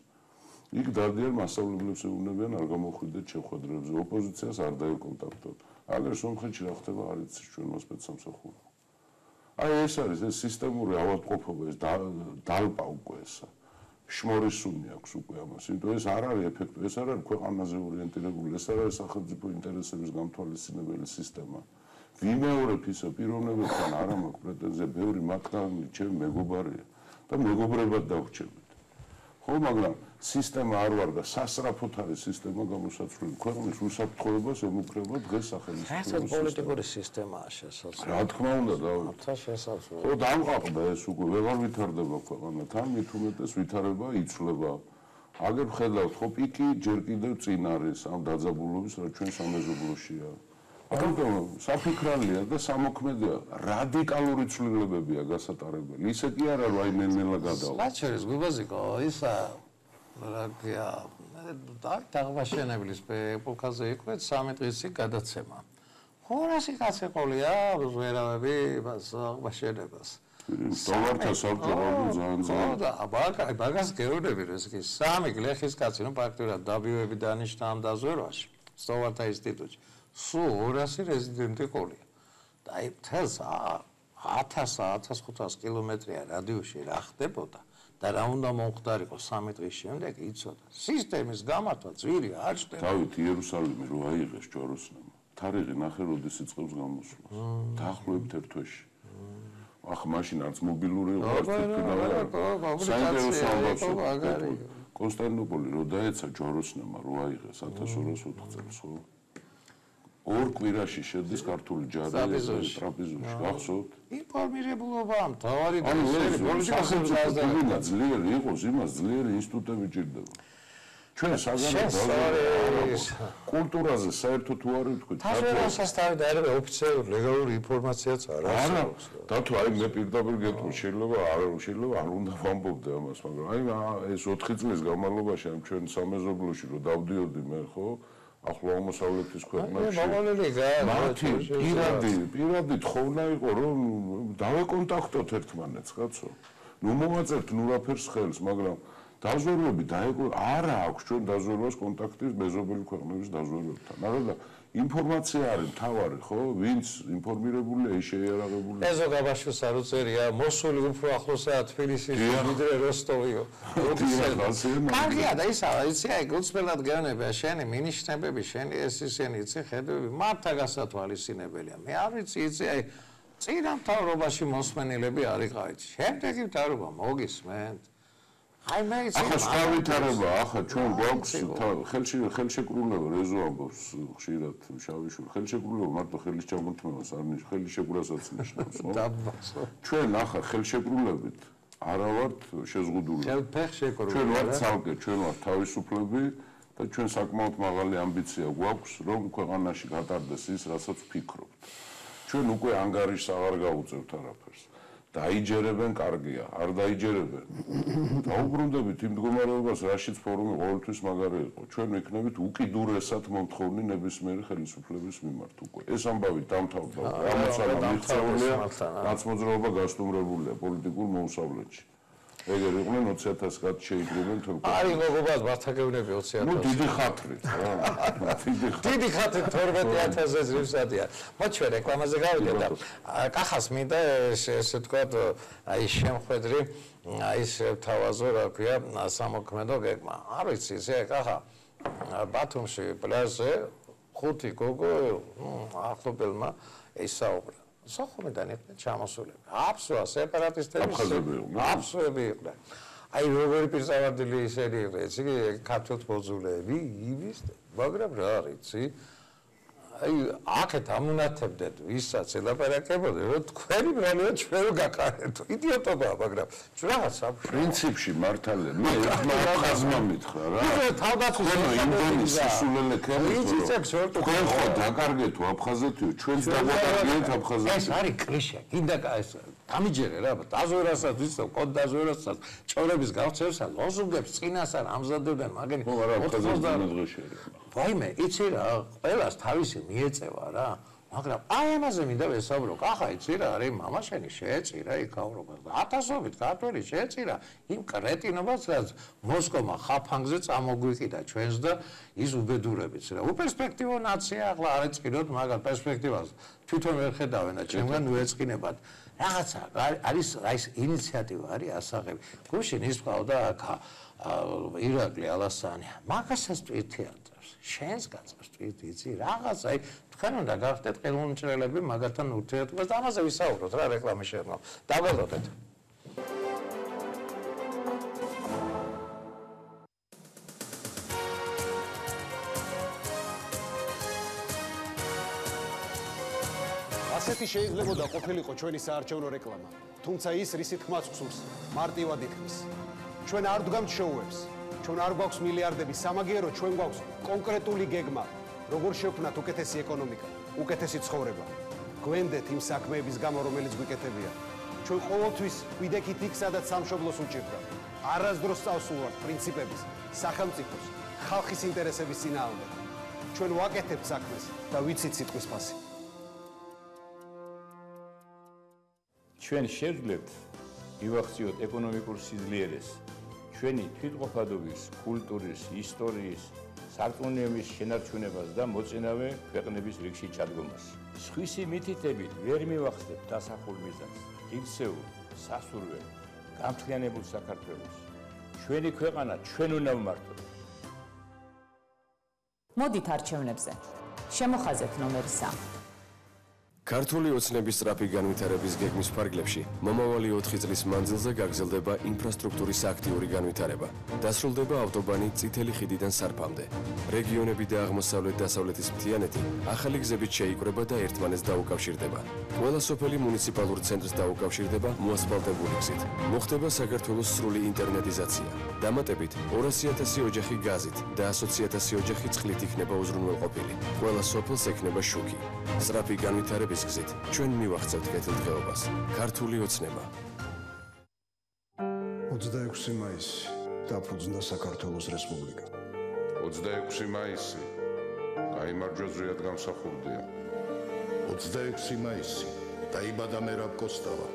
იქ დადიან მასწავლებლებს ეუბნებიან, არ გამოხვიდეთ შეხვედრებზე, ოპოზიციას არ დაეკონტაქტოთ. აგერ სომხეთში რა ხდება, არ იცის ჩვენმა სპეცსამსახურებმა. აი ეს არის ეს სისტემური ავადმყოფობა, ეს დალპა უკვე ესა. შმორისუნი აქვს უკვე ამას, იმიტომ ეს არ არის ეფექტური, ეს არ არის ქვეყანაზე ორიენტირებული, ეს არ არის სახელმწიფო ინტერესების გამთვალისწინებელი სისტემა. ვიმეორებ ისა პიროვნებებთან არ მაქვს პრეტენზია, ბევრი მათგანი ჩემი მეგობარია და მეგობრებად დავრჩებით. ხო, მაგრამ სისტემა არ ვარ და სასწრაფოდ არის სისტემა გამოსაცვლელი. ქვეყნის უსაფრთხოებას ემუქრება დღეს სახელმწიფო. საერთოდ პოლიტიკური სისტემაა შესაძლებელი. რა თქმა უნდა, დავით. თა შესაძლებელი. ხო, დამყარდა ეს უკვე, ვეღარ ვითარდება ქვეყანა, თან მით უმეტეს ვითარება იცვლება. აგერ ხედავთ, ხო, პიკი ჯერ კიდევ წინ არის ამ დაძაბულობის, რა ჩვენ სამეზობლოშია. ამიტომ საფიქრალია და სამოქმედია, რადიკალური ცვლილებებია გასატარებელი. ისე კი არა, რომ აი ნელ-ნელა გადავა. რაც არის გუბაზიკო, ისა რაგია დაღმაშენებლის ეპოქაზე იყო 3 დღის გადაცემა. ხორასი კაცი ყოლია, ვერავები დაღმაშენებას. დოლართა საბჭოა ძალიან. და ბაგას გეუბნები რომ ეს კი 3 გლეხის კაცი, ну პრაქტიკულად დაბიოები დანიშნა ამ დაზვერვაში, სტოვართა ინსტიტუტში. სულ 200 რეზიდენტი ყოლია. და აი თელს 1000-1500 კილომეტრია რადიუსში რა ხდებოდა და რა უნდა მომხდარიყო 3 დღის შემდეგ იცოდა. სისტემის გამართვა ძვირი არ ჩნდება. დავით იერუსალიმი რო აიღეს ჯვაროსნებმა, თარიღი ნახე როდის იწყებს გამოსვლას. დაახლოებით 1 თვეში. ახლა მაშინ არც მობილური იყო, არც საინტერესო ამბავს. კონსტანტინოპოლი რო დაეცა ჯვაროსნებმა რო აიღეს 1204 წელს, ხო? 2 კვირაში შედის ქართული ჯარი ტრაპიზონში. გახსოვთ? ინფორმირებულობა მთავარი პოლიტიკა ძლიერი იყოს, იმას ძლიერი ინსტიტუტები ჭირდება. ჩვენ საგანო კულტურაზე საერთოდ თუ არ ვთქვით, თაშორასაც თავი და არა ოფიციალური ლეგალური ინფორმაციაც არ არის. და თუ აი მე პირდაპირ გეტყვი, შეიძლება არ უნდა ვამბობდე ამას, მაგრამ აი ეს 4 წლის განმავლობაში ამ ჩვენ სამეზობლოში რომ დავდიოდი მე, ხო? ახლა აღმოსავლეთის ქვეყნებში მათი პირადი თხოვნა იყო რომ დავეკონტაქტოთ ერთმანეთს, კაცო. ნუ მოვაწერთ ნულაფერს ხელს, მაგრამ დაზვერვები არა აქვს ჩვენ დაზვერვას კონტაქტის მეზობელი ქვეყნების დაზვერვებთან. მაგრამ ინფორმაცია არის მთავარი, ხო? ვინც ინფორმირებულია, ის შეიარაღებულია. ეზო გაბაშვილს არ უწერია, მოსული უფრო ახლოსაა თბილისის ვიდრე როსტოვიო. კარგია და ისა, იცი, აი გულწრფელად გეუბნებია, შენი მინიშნებები, შენი ესენი იცი, ხედვები მართა გასათვალისწინებელია. მე არ ვიცი, იცი, აი წინა მთავრობაში მოსმენილები არ იყავით. შემდეგი მთავრობა მოგისმენთ. აი მე იცი ახლა ვითარება, ახლა ჩვენ გვაქვს ხელშეკრულება რეზო ამბობს ხშირად შავიშვილი ხელშეკრულება მარტო ხელის ჩამოთმევას არ ნიშნავს, ხელის შეკურასაც ნიშნავს, ხო? ჩვენ ახლა ხელშეკრულებით არა ვართ შეზღუდული. ჩვენ ვართ ცალკე, ჩვენ ვართ თავისუფლები და ჩვენ საკმაოდ მაღალი ამბიცია გვაქვს, რომ ქვეყანაში გატარდეს ის, რასაც ვფიქრობთ. ჩვენ უკვე ანგარიშს აღარ გავუწევთ არაფერს. დაიჯერებენ კარგია, არ დაიჯერებენ. დაუბრუნდებით იმ მდგომარეობას, რაშიც ფორუმი ყოველთვის მაგარი იყო. ჩვენ ვიქნებით უკიდურესად მომთხოვნი ნებისმიერი ხელისუფლების მიმართ უკვე. ეს ამბავი დამთავრდა. ამოცანა მიღწეულია, ნაცმოძრაობა გასტუმრებულია პოლიტიკურ მოუსავლეთში. ეგერ იყვნენ 20,000 კაც შეიკრიბნენ თორემ. არის მოგობად მართაგევნები 20,000. ნუ დიდი ხათრით რა. დიდი ხათრით 12,000 ზრისადია. მოდი ჩვენ რეკლამაზე გავიდეთ და კახას მინდა ესე თქვათ აი შემხედრი აი ეს თავაზო რა ქვია სამოქმედო გეგმა. არ ვიცი ესე კახა ბათუმში პლაჟზე ხუთი გოგო ახლობელმა ისაუბრა. სოხუმიდან იყვნენ ჩამოსულები. აფსოა სეპარატისტები აფსოები იყვნენ. აი როგორი პირსავარდილი ისინი იყვნენ, იცი ქართულ მოძულეები, იმის, მაგრამ რა არიცი? აი აქეთ ამუნათებდეთ ვისაც ელაპარაკებოდნენ, რომ თქვენი ბრალია ჩვენ გაკარეთ. იდიოტობაა, მაგრამ რაღაცა პრინციპში მართალია. მე აფხაზმა მითხრა რა. თავდაცვის იმდენი სისულელე ქერეთ. თქვენ ხო დაკარგეთ აფხაზეთიო, ჩვენც დაგაკარგეთ აფხაზეთიო. ეს არის კლიშე. კიდე ეს გამიჯერე რა, დაზვერასაც ვიცავ, კოდ დაზვერასაც, ჭორების გავცევსა, ლოზუნგებს წინასწარ ამზადებდნენ, მაგენი 80 დღეშია. ვაიმე, იცი რა, ყველას თავისი მიეწევა რა. მაგრამ აი ამაზე მინდა ვესაუბრო. კახა იცი რა, არის მამაშენი შეეწირა იქ ავრობას და 1000-ობით ქართველი შეეწირა იმ კრეტინობას, რაც მოსკოვმა ხაფანგზე წამოგვიყიდა ჩვენს და ის უბედურებიც რა. უპერსპექტივო ნაცია, ახლა არ ეწყინოთ მაგალ პერსპექტივას. თვითონ ვერ ხედავენ და ჩემგან უეწყინებათ. რაღაცა არის ის ინიციატივა არის ასაღები. გუშინ ის ყავდა აქ ირაკლი ალასანი. მაგასაც ტვირთი ატარებს. შენს გაწევს ტვირთი იცი რაღაც აი თქვენ უნდა გახდეთ ყელმომჭრელები მაგათთან ურთიერთობას და ამაზე ვისაუბროთ რა რეკლამის შემდგომ. დაგვალოდეთ. ასეთი შეიძლებოდა ყოფილიყო ჩვენი საარჩევნო რეკლამა, თუმცა ის რისი თქმაც ხსურს, მარტივად იქნის. ჩვენ არ ვდგამთ შოუებს, ჩვენ არ გვაქვს მილიარდები, სამაგიეროდ ჩვენ გვაქვს კონკრეტული გეგმა, როგორ შევქმნათ უკეთესი ეკონომიკა, უკეთესი ცხოვრება. გვენდეთ იმ საქმეების გამო, რომელიც გვიკეთებია. ჩვენ ყოველთვის ვიდექით იქ, სადაც სამშობლოს უჭირდა. არასდროს წავსულვართ პრინციპების, სახელმწიფოს, ხალხის ინტერესების წინააღმდეგ. ჩვენ ვაკეთებთ საქმეს და ვიცით სიტყვის ფასი. ჩვენ შევძლებთ მივახციოთ ეკონომიკურ სიძლიერეს, ჩვენი თვითყოფადობის, კულტურის, ისტორიის, სარწმუნოების შენარჩუნებას და მოწინავე ქვეყნების რიგში ჩადგომას. სხვისი მითითებით ვერ მივახცევთ დასახულ მიზანს, ღირსეულ, სასურველ, გამთლიანებულ საქართველოს. ჩვენი ქვეყანა ჩვენ უნდა ვმართოთ. მოდით არჩევნებზე. შემოხაზეთ ნომერი 3. ქართული ოცნების სწრაფი განვითარების გეგმის ფარგლებში მომავალი 4 წლის მანძილზე გაგრძელდება ინფრასტრუქტურის აქტიური განვითარება. დასრულდება ავტობანი წითელი ხიდიდან სარფამდე. რეგიონები და აღმოსავლეთ-დასავლეთის მთიანეთი ახალი გზებით შეიკვრება და ერთმანეთს დაუკავშირდება. ყველა სოფელი მუნიციპალურ ცენტრს დაუკავშირდება მოასფალტებული გზით. მოხდება საქართველოს სრული ინტერნეტიზაცია. დამატებით 200,000 ოჯახი გაზით და 120,000 ოჯახი წყლით იქნება უზრუნველყოფილი. ყველა სოფელს ექნება შუქი. სწრაფი განვითარების გზით ჩვენ მივახცევთ კეთილდღეობას. ქართული ოცნება. 26 მაისი დაფუძნდა საქართველოს რესპუბლიკა. 26 მაისი გაიმარჯვა ზრიად გამსახურდია. 26 მაისი დაიბადა მერაბ კოსტავა.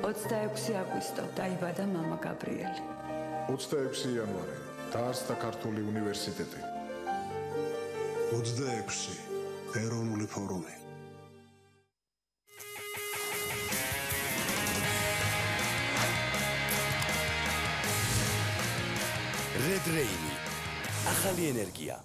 26 აგვისტო დაიბადა მამა გაბრიელი. 26 იანვარი დაარსდა ქართული უნივერსიტეტი. 26 ეროვნული ფორუმი. Red Rain. ახალი ენერგია.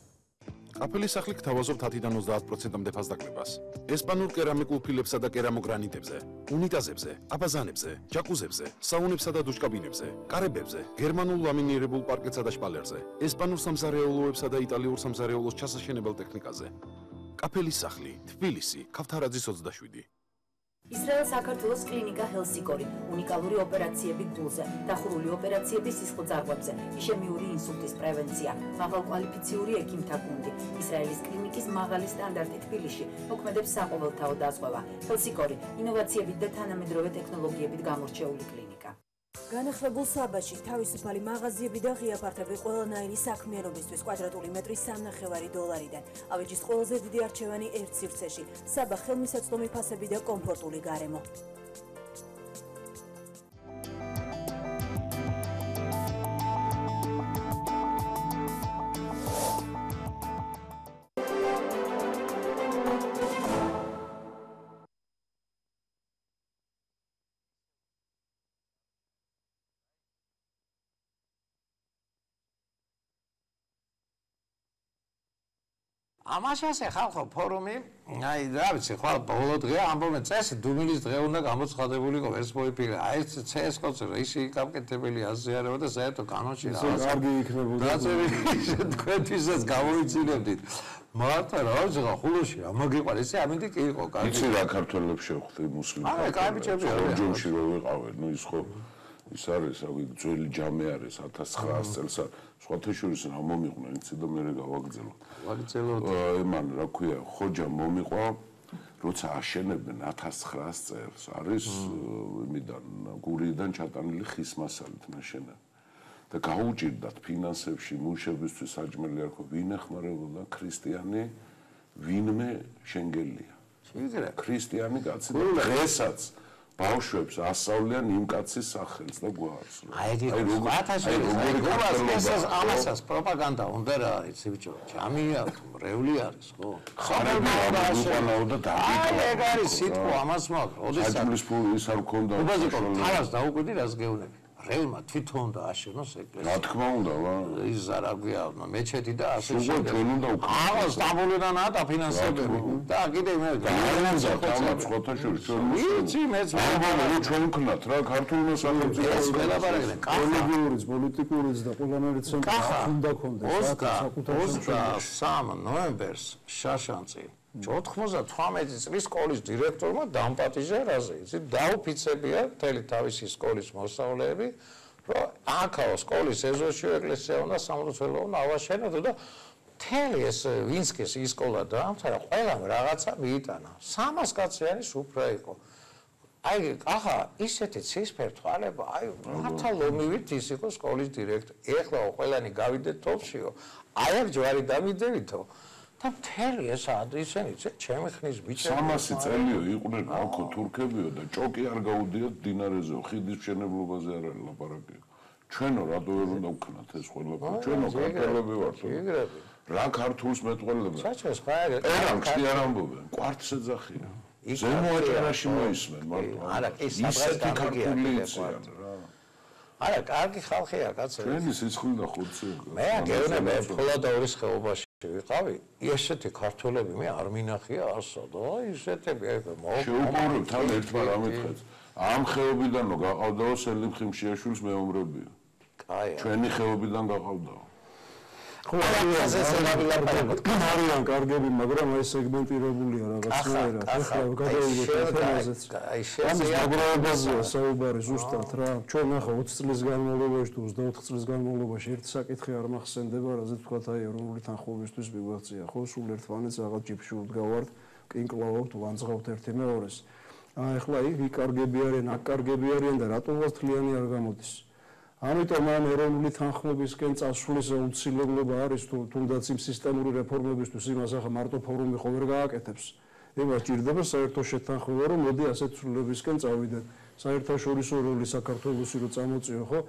აფელის სახლი გთავაზობთ 10-დან 30%-მდე ფასდაკლებას. ესპანურ კერამიკულ ფილებსა და კერამოგრანიტებზე, უნიტაზებზე, აბაზანებზე, ჯაკუზებზე, საუნებსა და დუშკაბინებზე, კარებებზე, გერმანულ ლამინირებულ პარკეტსა და შპალერზე, ესპანურ სამზარეულოებსა და იტალიურ სამზარეულოს ჩასაშენებელ ტექნიკაზე. აფელის სახლი, თბილისი, ქავთარაძის 27. ისრაელ-საქართველოს კლინიკა ჰელსიკორი, უნიკალური ოპერაციები გულზე, დახურული ოპერაციები სისხლძარღვებზე, იშემიური ინსულტის პრევენცია, მაღალკვალიფიციური ექიმთა გუნდი, ისრაელის კლინიკის მაღალი სტანდარტი თბილისში, მოქმედებს საყოველთაო დაზღვევა. ჰელსიკორი, ინოვაციებით და თანამედროვე ტექნოლოგიებით გამორჩეული კლინიკა. განახლებულ საბაში თავისუფალი მაღაზიები და ღიაფართები ყველანაირი საქმიანობისთვის კვადრატული მეტრი $3.5-დან. ავეჯის ყველაზე დიდი არჩევანი ერთ სივრცეში. საბა ხელმისაწვდომი ფასები და კომფორტული გარემო. ამაშასე ხალხო ფორუმი, აი რა ვიცი, ხვალ ბოლო დღე ამბობენ წესი დუმილის დღე უნდა გამოცხადებულიყო ეს მოიფიქრე. აი ეს CSKO-ს ისი გაკეთებელი აზიარება და საერთო კანონში რა. კარგი იქნებოდა. დაწერილი თქვენთვისაც გამოიცინებდით. მართლა რა ვიცი, ხულოში ამაგიყვარ ესე ამინდი კი იყო კარგი. იცი რა ქართველებს შევხვდი მუსლიმ. აი კაი ბიჭები არიან. ჯომში რო ვიყავენ, ნუ ის ხო ის არის, რავი, ძველი ჯამე არის 1900 წელს. სხვათა შორის რა მომიყვნენ, იცი და მე გავაგრძელოთ. ვაგრძელოთ. მან რა ქვია, ხოჯა მომიყვა, როცა აშენებენ 1900 წელს, არის იმიდან გურიდან ჩატანილი ხის მასალით ნაშენები. და გაუჭირდათ ფინანსებში მუშებისთვის საჭმელი არ ხო, ვინ ეხმარებოდა ქრისტიანი, ვინმე შენგელია. შეგიძლია ქრისტიანი კაცი და დღესაც ბავშვებს ასწავლიან იმ კაცის სახელს და გვარს. აი ამასაც პროპაგანდა უნდა რა იცი ბიჭო, ჯამია თუ მრევლი არის ხო? ხარებია და ეგ არის სიტყვა ამას მაქვს. როდესაც საჭმლის ფული ის არ მქონდა. თავას დაუკვირდი რას გეუბნები. რევლმა თვითონ დააშენოს ეკლესია. რა თქმა უნდა, ის რა გვია, მეჩეთი და ასე შემდეგ. ჩვენ უნდა უკეთოს. ამას დაბოლიდანაა დაფინანსებული. და კიდე მე სხვათა შორის ჩვენ ვიცი მეც ჩვენ ვქნათ რა ქართულმა სახელმწიფოს ყველაფერი პოლიტიკურიც, პოლიტიკურიც და ყველანაირი ცენტრი უნდა კონდეს. 23 ნოემბერს შაშანწი 98 წლის სკოლის დირექტორმა დამპატიჟა რაზე, იცი, დაუფიცებია მთელი თავისი სკოლის მოსწავლეები, რომ აქაო სკოლის ეზოში ეკლესია უნდა სამლოცველო უნდა ავაშენოთ და მთელი ეს ვინსკის ის სკოლა დაამთავრა, ყველამ რაღაცა მიიტანა. 300 კაციანი სუფრა იყო. აი, ახლა ისეთი ცისფერ თვალება, აი, მართლა ლომივით ის იყო სკოლის დირექტორი. ეხლა ყველანი გავიდეთ თოფშიო. აი აქ ჯვარი დამიდებითო. და მთელი ეს ისინი ჩემი ხნის ბიჭები 300 წელიო იყვნენ აქო თურქებიო და ჭოკი არ გაუდიათ დინარეზე, ხიდის მშენებლობაზე არ არის ლაპარაკი. ჩვენო რატო ვერ უნდა ვქნათ ეს ყველაფერი? ჩვენო ქართველები ვართ. რა ქართულს მეტყველებენ? საჩეს ხაერე. ერანქში არ ამბობენ, კვარტს ეძახიან. ზემოაჭარაში მოისმენ მარტო. არა, კი სადღაც გამიგია. არა, კარგი ხალხია კაცო. ჩვენი სიცხლი და ხურცი. მე გეუბნები ფოლადაურის ხეობაში ვიყავი. ესეთი ქართველები მე არ მინახია ასო და ისეთები ეგ შეუპოვრებთ თან ერთმა რამეთქეთ. ამ ხეობიდანო გაყავდაო სელიმ ხიმშიაშვილს მეომრებია. კაია. ჩვენი ხეობიდან გაყავდაო. ხო, არიან კარგები, მაგრამ აი სეგმენტირებულია რაღაცნაირად. ახლა გადავიდეთ თემაზეც. აი შეგვიძლია საუბარი ზუსტად რა. ჩვენ ახლა 20 წლის განმავლობაში თუ 24 წლის განმავლობაში ერთი საკითხი არ მახსენდება, რაზეც თქვათ აი ეროვნული თანხმობისთვის მივაღწია. ხო, სულ ერთმანეთს რაღაც ჯიპში ვდგავართ, კინკლავობთ, ვანძღავთ ერთი მეორეს. ახლა იქ კარგები არიან, აქ კარგები არიან და რატომაც თლიანი არ გამოდის. ამიტომ ამ ეროვნული თანხმობისკენ წასვლის აუცილებლობა არის თუნდაც იმ სისტემური რეფორმებისთვის იმას ახლა მარტო ფორუმი ხო ვერ გააკეთებს. იმას ჭირდება საერთო შეთანხმება, რომ მოდი ასეთ ცვლილებისკენ წავიდეთ. საერთაშორისო როლი საქართველოსი რო წამოწიო, ხო?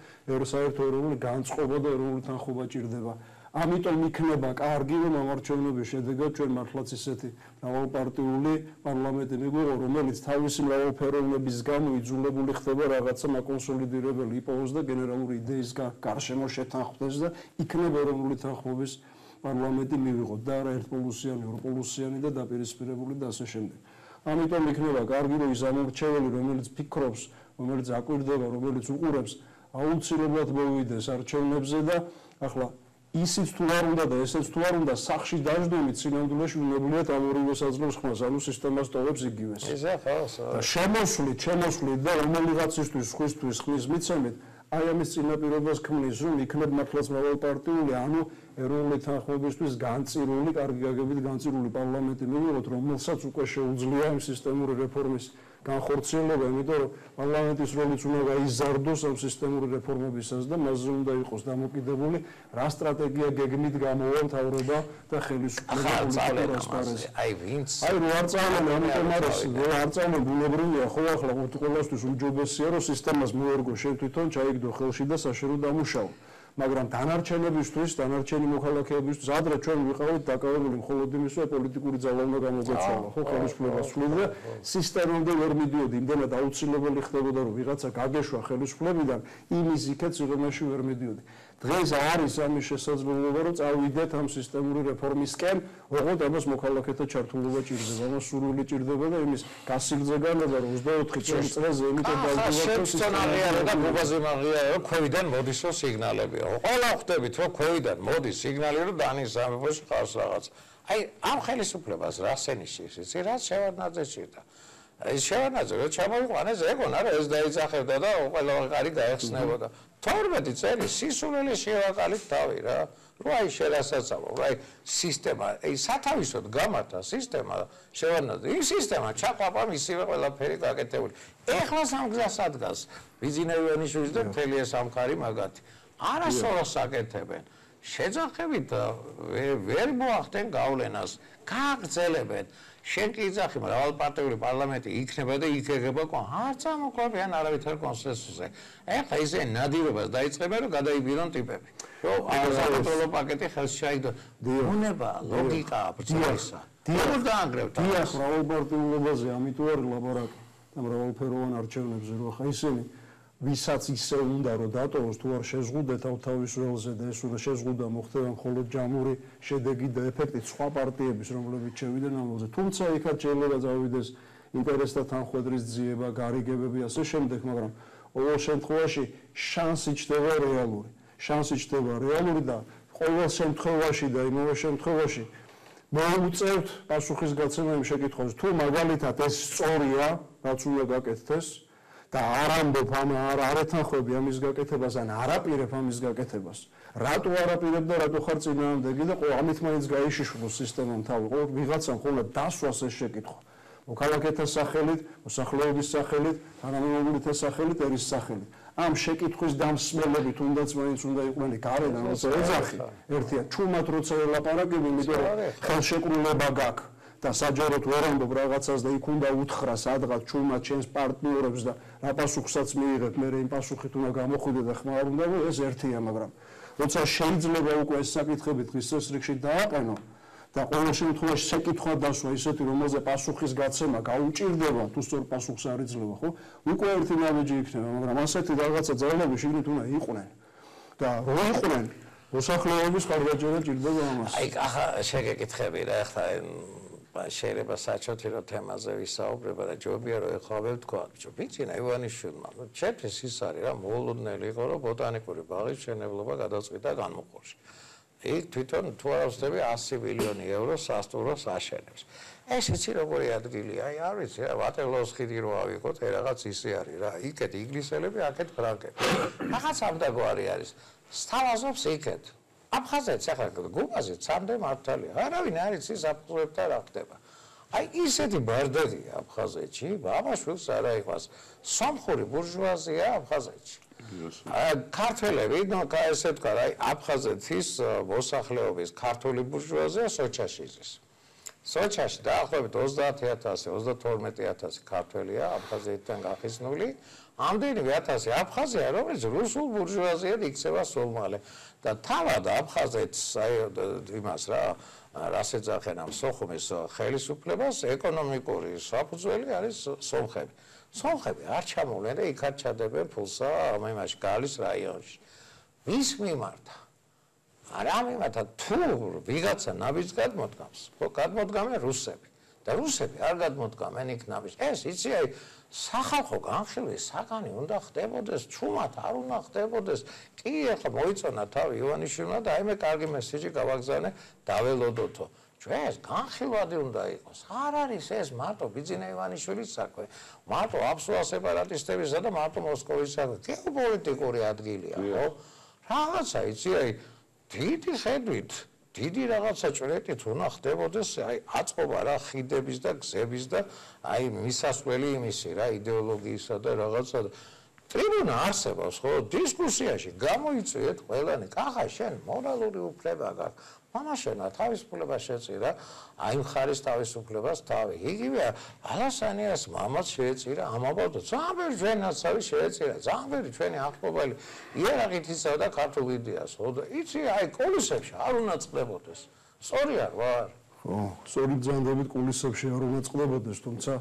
საერთო ეროვნული განწყობა და ეროვნული თანხმობა ჭირდება. ამიტომ იქნება კარგი რომ ამარჩევნების შედეგად ჩვენ მართლაც ისეთი მრავალპარტიული პარლამენტი მიგვიღო, რომელიც თავისი მრავალფეროვნების გამო იძულებული ხდება რაღაცა მაკონსოლიდირებელი იპოვოს და გენერალური იდეის გარშემო შეთანხმდეს და იქნება ეროვნული თანხმობის პარლამენტი მივიღოთ და არა ერთპოლუსიანი, ორპოლუსიანი და დაპირისპირებული და ასე შემდეგ. ამიტომ იქნება კარგი რომ ის ამორჩეველი, რომელიც ფიქრობს, რომელიც აკვირდება, რომელიც უყურებს, აუცილებლად მოვიდეს არჩევნებზე და ახლა ისიც თუ არ უნდა და ესეც თუ არ უნდა სახში დაждდომით სინამდვილეში უნებლიეთ ამ ორივე საზღვრებს ხმას, ანუ სისტემას ტოვებს იგივეს. და შემოსვლით და რომელიღაცისთვის სხვისთვის ხმის მიცემით აი ამის წინაპირობას ქმნის, რომ იქნებ მართლაც მრავალპარტიული, ანუ ეროვნული თანხმობისთვის განწირული, კარგი გაგებით განწირული პარლამენტი მივიღოთ, რომელსაც უკვე შეუძლია ამ სისტემური რეფორმის განხორციელება, იმიტომ რომ პარლამენტის როლიც უნდა გაიზარდოს ამ სისტემური რეფორმებისას და მასზე უნდა იყოს დამოკიდებული, რა სტრატეგია გეგმით გამოვა მთავრობა და ხელისუფლება პოლიტიკას პარეს. აი ვინც რო არ წავენ, ამიტომ არის, რო არ წავენ ბუნებრივია, ხო ახლა ყველასთვის უმჯობესია, რომ სისტემას მოერგო შენ თვითონ ჩაიგდო ხელში და საშერო დამუშავო. მაგრამ დანარჩენი მოქალაქეებისთვის ადრე ჩვენ ვიყავით დაკავებული მხოლოდ იმისვე პოლიტიკური ძალა უნდა გამოგვეცვალა, ხო, ხელისუფლებას სვლიდა და სისტემამდე ვერ მიდიოდი, იმდენად აუცილებელი ხდებოდა რომ ვიღაცა გაგეშვა ხელისუფლებიდან, იმის იქეთ სიღრმეში ვერ მიდიოდი. დღეს არის ამის შესაძლებლობა, რომ წავიდეთ ამ სისტემური რეფორმისკენ, ოღონდ ამას მოქალაქეთა ჩართულობა ჭირდება, ამას სურვილი ჭირდება და იმის გასილძეგანება, რომ 24 წელზე იმითად დაიწყოს სისტემაა და გუბაზიმაღია, რომ ქვევიდან მოდის სიგნალები. ყველა ხვდებით, რომ ქვევიდან მოდის სიგნალი, რომ დანის სამეფოში ხავს რაღაც. აი, ამ ხელისუფლებას რა სენიშის, იცი, რა შევარდნაძე ჭირდა. ეს შევარდნაძე რომ ჩამოიყვანეს, ეგონა რომ ეს დაიძახებდა და ყველა ყარი გაეხსნებოდა. 12 წელი სისულელი შევაყალით თავი რა. რო აი შერასაცავო, აი სისტემა, აი სათავისოდ გამართა სისტემა შევარდნაძე. ის სისტემა ჩაყვაპა მისივე ყველაფერი გაკეთებული. ეხლა სამგზას ადგას ბიზინევიანიშვილის და მთელი ეს ამხარი მაგათი. არასოდეს აკეთებენ. შეძახებით ვერ მოახდენ გავლენას, გააგრძელებენ. შენ კი იძახი, მრავალპარტიული პარლამენტი იქნება და იქეგება არ წამოყვებიან არავითარ კონსენსუსზე. ეხლა ისე ნადირობას დაიწყებენ, რომ გადაიბირონ ტიპები. რომ საქართველოს პაკეტი ხელში ჩაიგდო. უნება, ლოგიკა, ბრძოლისა. როგორ დაანგრევთ? დიახ, მრავალპარტიულობაზე, ამიტომ არის ლაბორატორი და მრავალფეროვან არჩევნებზე, რომ ხა ისინი ვისაც ისე უნდა რომ დატოვოს თუ არ შეზღუდეთ თავის ველზე და ეს უნდა შეზღუდა მოხდება მხოლოდ ჯამური შედეგი და ეფექტით სხვა პარტიების რომლებიც შევიდნენ ამაზე. თუმცა იქაც შეიძლება წავიდეს ინტერესთა თანხვედრის ძიება, გარიგებები ასე შემდეგ, მაგრამ ყოველ შემთხვევაში შანსი ჩნდება რეალური და ყოველ შემთხვევაში და იმავე შემთხვევაში მოუწევთ პასუხისგაცემა იმ შეკითხვაზე, თუ მაგალითად ეს სწორია, რაც უნდა გაკეთდეს და არ ამბობ არ ეთანხმები ამის გაკეთებას ან არ აპირებ ამის გაკეთებას. რატო არ აპირებ და რატო ხარ წინააღმდეგი და ამით მაინც გაიშიშვლოს სისტემამ თავი. ყოველ ვიღაცამ ხოლმე დასვას ეს შეკითხვა. მოქალაქეთა სახელით, მოსახლეობის სახელით, თანამემამულეთა სახელით, ერის სახელით. ამ შეკითხვის დამსმელებით უნდაც მაინც უნდა იყვნენ გარედან როცა ეძახი. ერთია ჩუმად როცა ელაპარაკები, იმიტომ რომ ხელშეკრულება გაქვს. და საჯაროდ ვერ ამბობ რაღაცას და იქ უნდა უთხრა სადღაც ჩუმად ჩვენს პარტნიორებს და რა პასუხსაც მიიღებ, მე იმ პასუხით უნდა გამოხვიდე და ხმა არ უნდა, ეს ერთია, მაგრამ როცა შეიძლება უკვე ეს საკითხები დღის წესრიგში დააყენო და ყოველ შემთხვევაში შეკითხვა დასვა ისეთი, რომელზე პასუხის გაცემა გაუჭირდება, თუ სწორ პასუხს არ იძლევა, ხო? უკვე ერთი ნაბიჯი იქნება, მაგრამ ასეთი რაღაცა ძალები შიგნით უნდა იყვნენ და რო იყვნენ, მოსახლეობის ხარჯაჭერა ჭირდება ამას. აი, ახლა შეგეკითხები რა, ახლა შეიძლება საჩოთი რომ თემაზე ვისაუბრება და ჯობია რომ ეხავე ვთქვა, ვიცინა ივანიშვილმა, ჩემთვის ის არის რა მოულოდნელი იყო რომ ბოტანიკური ბაღის მშენებლობა გადაწყვიტა განმუხორში. იქ თვითონ თუ არ ვსწრები 100 მილიონი ევრო სასტუმროს აშენებს. ეს იცი როგორი ადგილია, აი არ ვიცი რა, ვატერლოოს ხიდი რო ავიღოთ, რაღაც ისე არის რა, იქეთ ინგლისელები, აქეთ ფრანგები. რაღაც ამდაგვარი არის. სთავაზობს იქეთ. აფხაზეთს ახლა გუბაზით სამდე მართალია. არავინ არ იცის აფხაზეთთან რა ხდება. აი ისეთი ბარდადია აფხაზეთში, ბაბაშვილს არა იყვას. სომხური ბურჟუაზია აფხაზეთში. ქართველები, ესე ვთქვა, აი აფხაზეთის მოსახლეობის ქართული ბურჟუაზია სოჩაში ზის. სოჩაში დაახლოებით 30,000, 32,000 ქართველია აფხაზეთიდან გახიზნული. ამდენივე 1000 აფხაზია, რომელიც რუსულ ბურჟუაზიად იქცევა სულ მალე. და თავად აფხაზეთს იმას რას ეძახენ ამ სოხუმის ხელისუფლებას ეკონომიკური საფუძველი არის სომხები. სომხები არ ჩამოვლენ და იქ არ ჩადებენ ფულსა ამაში გალის რაიონში. ვის მიმართა? არა მიმართა თუ ვიღაცა ნაბიჯს გადმოდგამს, გადმოდგამენ რუსები. და რუსები არ გადმოდგამენ იქ ნაბიჯს. ეს იცი აი სახალხო განხილვის საგანი უნდა ხდებოდეს, ჩუმად არ უნდა ხდებოდეს. კი, ახლა მოიწონა თავი ივანიშვილმა და აი მე კარგი მესიჯი გავაგზავნე, დაველოდოთო. ჩვენს განხილვადი უნდა იყოს. არ არის ეს მარტო ბიძინა ივანიშვილის საქმე, მარტო აბსოლუტ სეპარატისტებისა და მარტო მოსკოვის საქმე. გეოპოლიტიკური ადგილია, ხო? რაღაცა იცი, აი დიდი ხედვით დიდი რაღაცა ჭრეტით უნდა ხდებოდეს, აი აწყობა რა ხიდების და გზების და აი მისასვლელი იმისი რა იდეოლოგიისა და რაღაცა ტრიბუნა არსებობს, ხო? დისკუსიაში გამოიწვიეთ ყველანი, კახა შენ მორალური უფლება გაქვს. მამაშენა თავისუფლება შეწირა, აი მხარის თავისუფლებას თავი. იგივე ალასანიას მამაც შეეწირა, ამაბავდა ძალიან ბევრი ჩვენაცავი შეეწირა, ძალიან ბევრი ჩვენი ახლობელი იერაღით იცავდა ქართულ იდეას, ხო? და იცი აი კულისებში არ უნდა წყდებოდეს. სწორი არ ვარ? ხო, სწორი ძანდებით კულისებში არ უნდა წყდებოდეს, თუმცა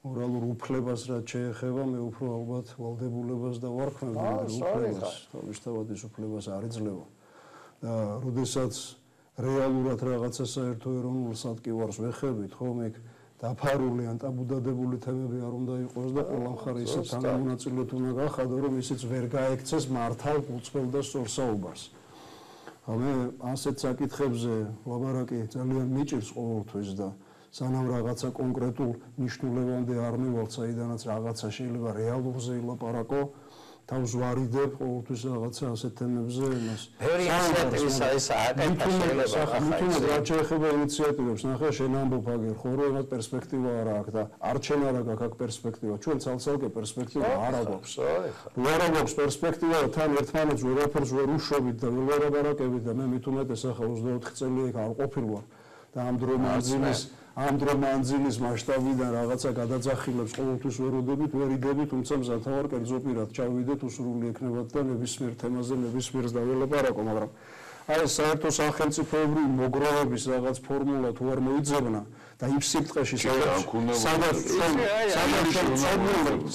მორალურ უფლებას რაც შეეხება, მე უფრო ალბათ ვალდებულებას და ვარქმევ უფლებას, თავისთავად ის უფლებას არ იძლევა. და როდესაც რეალურად რაღაცა საერთო ეროვნულ სატკივარს ვეხებით, ხო, მე დაფარული ან ტაბუდადებული თემები არ უნდა იყოს და ყველა მხარე ისე თანამონაწილედ უნდა გახადო, რომ ისიც ვერ გაექცეს მართალ უწყებელ და სწორ საუბარს. მე ასეთ საკითხებზე ლაბარაკი ძალიან მიჭირს ყოველთვის და სანამ რაღაცა კონკრეტულ მნიშვნელობამდე არ მივალთ, საიდანაც რაღაცა შეიძლება რეალურზე ილაპარაკო, თავს ვარიდებ ყოველთვის რაღაცა ასეთ თემებზე იმას. ბევრი ინიციატივის ეს აკეთება შეიძლება ახლა. რა შეეხება ინიციატივებს, ნახე შენ ამბობ აგერ ხო რომ ეს პერსპექტივა არ აქვს და არჩენა რა გაქვს აქ პერსპექტივა. ჩვენ ცალ-ცალკე პერსპექტივა არ აქვს. არ აქვს პერსპექტივა და თან ერთმანეთს ვერაფერს ვერ უშობით და ვერ ვარაკებით და მე მით უმეტეს ახლა 24 წელი იქ არ ყოფილვარ და ამ დრო მანძილის მასშტაბიდან რაღაცა გადაძახილებს ყოველთვის ვერ უდებით, ვერ იდებით, თუმცა მზათა ვარ კერძო პირად ჩავიდეთ უსრული ექნებათ და ნებისმიერ თემაზე ნებისმიერს დაველაპარაკო, მაგრამ აი საერთო სახელმწიფოებრივი მოგროვების რაღაც ფორმულა თუ არ მოიძებნა და იმ სიტყვაში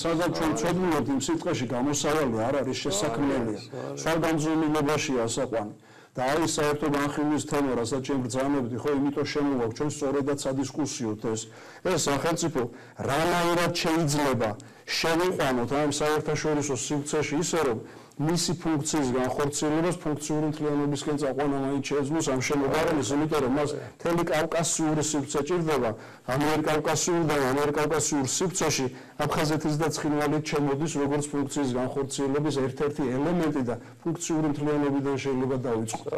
სადაც ჩვენ ცოდნილობთ იმ სიტყვაში გამოსავალი არ არის შესაქმნელია. საგანძომილებაშია ასაყვანი. და აი საერთო განხილვის თემა, რასაც ჩვენ ბრძანებდი, ხო, იმიტომ შემოვაქვს ჩვენ სწორედაც სადისკუსიოთ ეს სახელმწიფო რანაირად შეიძლება შევიყვანოთ ამ საერთაშორისო სივრცეში ისე რომ მისი ფუნქციის განხორციელებას ფუნქციური მთლიანობისკენ წაყვანა მაინც შეეძლოს ამ შემოგარენას, იმიტომ რომ მას მთელი კავკასიური სივრცე ჭირდება, ამიერკავკასიურ და ამიერკავკასიურ სივრცეში აფხაზეთის და ცხინვალით შემოდის როგორც ფუნქციის განხორციელების ერთ-ერთი ელემენტი და ფუნქციური მთლიანობიდან შეიძლება დავიწყოთ.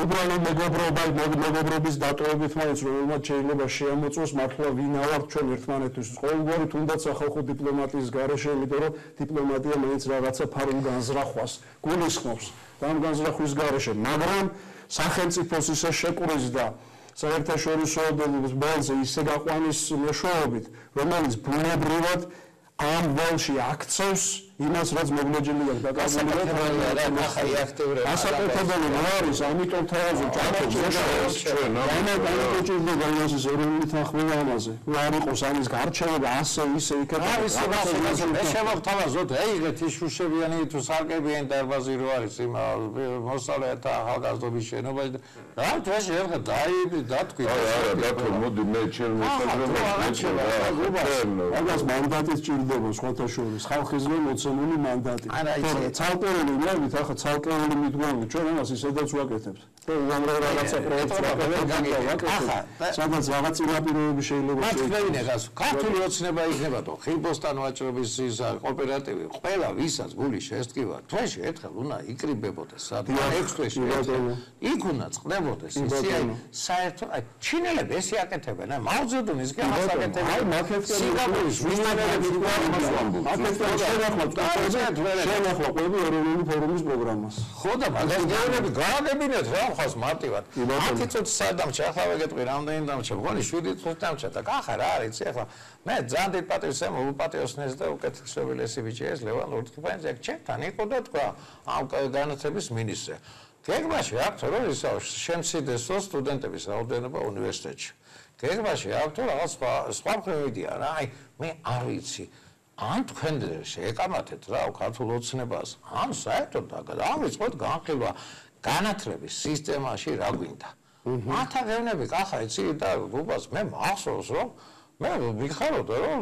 უბრალო მეგობრობის დატოვებით მაინც რომელმაც შეიძლება შეამოწმოს მართლა ვინა ვართ ჩვენ ერთმანეთთვის. ყოველგვარი თუნდაც სახალხო დიპლომატიის გარეშე, იმიტომ რომ დიპლომატია მაინც რაღაცა ფარულ განზრახვას გულისხმობს და ამ განზრახვის გარეშე, მაგრამ სახელმწიფოს ისე შეკურის და საერთაშორისო ბალანსზე ისე გაყვანის მეშვეობით, რომელიც ბუნებრივად ამ ველში აქცევს იმას, რაც მოგმეჯილი აქვს დაკავებული ასაკეთებელი არის, ამიტომ თავაზე ჭარბობს ჩვენ ამაჭირდება იმასის ეროვნული თანხმობა ამაზე. არ იყოს ამის გარჩევა ასე ისე იქნება. ეს შემოგთავაზოთ, ეგრეთ ის შუშებიანი თუ სარკებიანი დარბაზი რო არის იმ მოსწავლეთა ახალგაზრდობის შენობაში და რა თვეში ერთხა დათქვით. არა, მოდი მე ჩემ მაგას მანდატი სჭირდება სხვათა შორის, ხალხის მიერ მოცემული მანდატი. ცალკეული ნებით, ახლა ცალკეული მიდგომები ჩვენ ამას ისედაც ვაკეთებთ. და უამრავ რაღაცა პროექტს ვაკეთებთ. სადაც რაღაც წინაპირობები შეიძლება შეიქმნას. ქართული ოცნება იქნებადო, ხილბოსტან ვაჭრობის ის კოოპერატივი, ყველა ვისაც გული შესტკივა, თვეში ერთხელ უნდა იკრიბებოდეს, სადღაც 6 თვეში ერთხელ. იქ უნდა წყდებოდეს ისე საერთო, ჩინელები ესე აკეთებენ, მაოძედუნის კი ამას აკეთებენ. სინგაპურის ვიზნერები აკეთებენ შენ ახლა ყვები ეროვნული ფორუმის პროგრამას. ხო და მაგას გეუბნები გააგებინეთ რა ხავს მარტივად. 10 წუთი სადამჭა ახლა ვეგეტყვი რამდენი დამჭა. მგონი 7 წუთი დამჭა და კახა რა არის ახლა. მე ძალიან დიდ პატივს ემო უპატიოსნეს და უკეთესობილი ესი ბიჭი ეს ლევან ლორთქიფანიძე ჩემთან იყო და თქვა ამ განათლების მინისტრზე. გეგმაში აქვს რომ ისაო შემცირდეს სტუდენტების რაოდენობა უნივერსიტეტში. გეგმაში აქვს რომ რაღაც სხვა პროექტია რა. აი მე არ ვიცი. ან თქვენ შეეკამათეთ რა ქართულ ოცნებას, ან საერთოდ დავიწყოთ განხილვა განათლების სისტემაში რა გვინდა. მათა გევნები კახა იცი და გუბას მე მახსოვს რომ მე ვიხაროდა რომ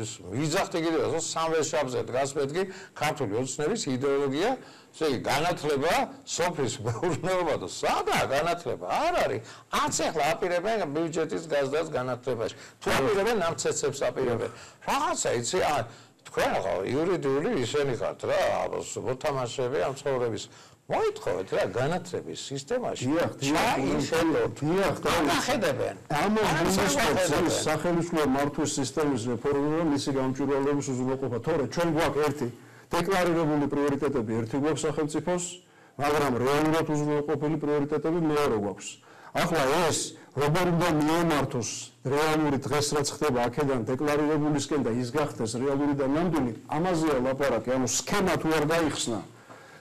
ეს ვიძახდი კიდევ სამვერშაბზე დგას მეთქი ქართული ოცნების იდეოლოგია, ესე იგი განათლება, სოფლის მეურნეობა და სადაა განათლება? არ არის. არც ახლა აპირებენ ბიუჯეტის გაზდას განათლებაში. თუ აპირებენ ნამცეცებს აპირებენ. რაღაცა იცი თქვენ ახლა იურიდიული ისენი ხართ რა, მოთამაშეები ამ ცხოვრების მოითხოვეთ რა განათლების სისტემაში. დაახედებენ. ამ მინისტრიის სახელმწიფო მართვის სისტემის რეფორმა მისი გამჭვირვალეობის უზრუნველყოფა. თორე ჩვენ გვაქვს ერთი დეკლარირებული პრიორიტეტები ერთი გვაქვს სახელმწიფოს, მაგრამ რეალურად უზრუნველყოფილი პრიორიტეტები მეორე გვაქვს. ახლა ეს როგორ უნდა მიემართოს რეალური დღეს რაც ხდება აქედან დეკლარირებულისკენ და ის გახდეს რეალური და ნამდვილი, ამაზეა ლაპარაკი, ანუ სქემა თუ არ გაიხსნა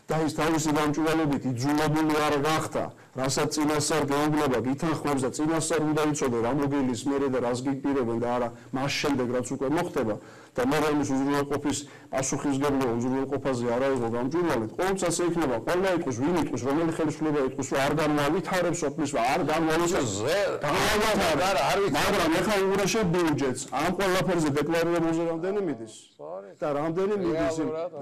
და ის თავისი გამჭვირვალობით იძულებული არ გახდა, რასაც წინასწარ გეუბნება, გითანხმებს და წინასწარ უნდა იცოდე რა მოგილის მერე და რას გიპირებენ და არა მას შემდეგ რაც უკვე მოხდება და მე ამის უზრუნველყოფის პასუხისგებლობა უზრუნველყოფაზე არა იყო გამჭვირვალეთ. ყოველთვის ექნება, ყველა იყოს, ვინ იყოს, რომელი ხელისუფლება იყოს, რომ არ განმავითარებს ოფლის, არ განმავითარებს. მაგრამ ეხლა უღრაშე ბიუჯეტს ამ ყველაფერზე დეკლარირებულზე რამდენი მიდის? და რამდენი მიდის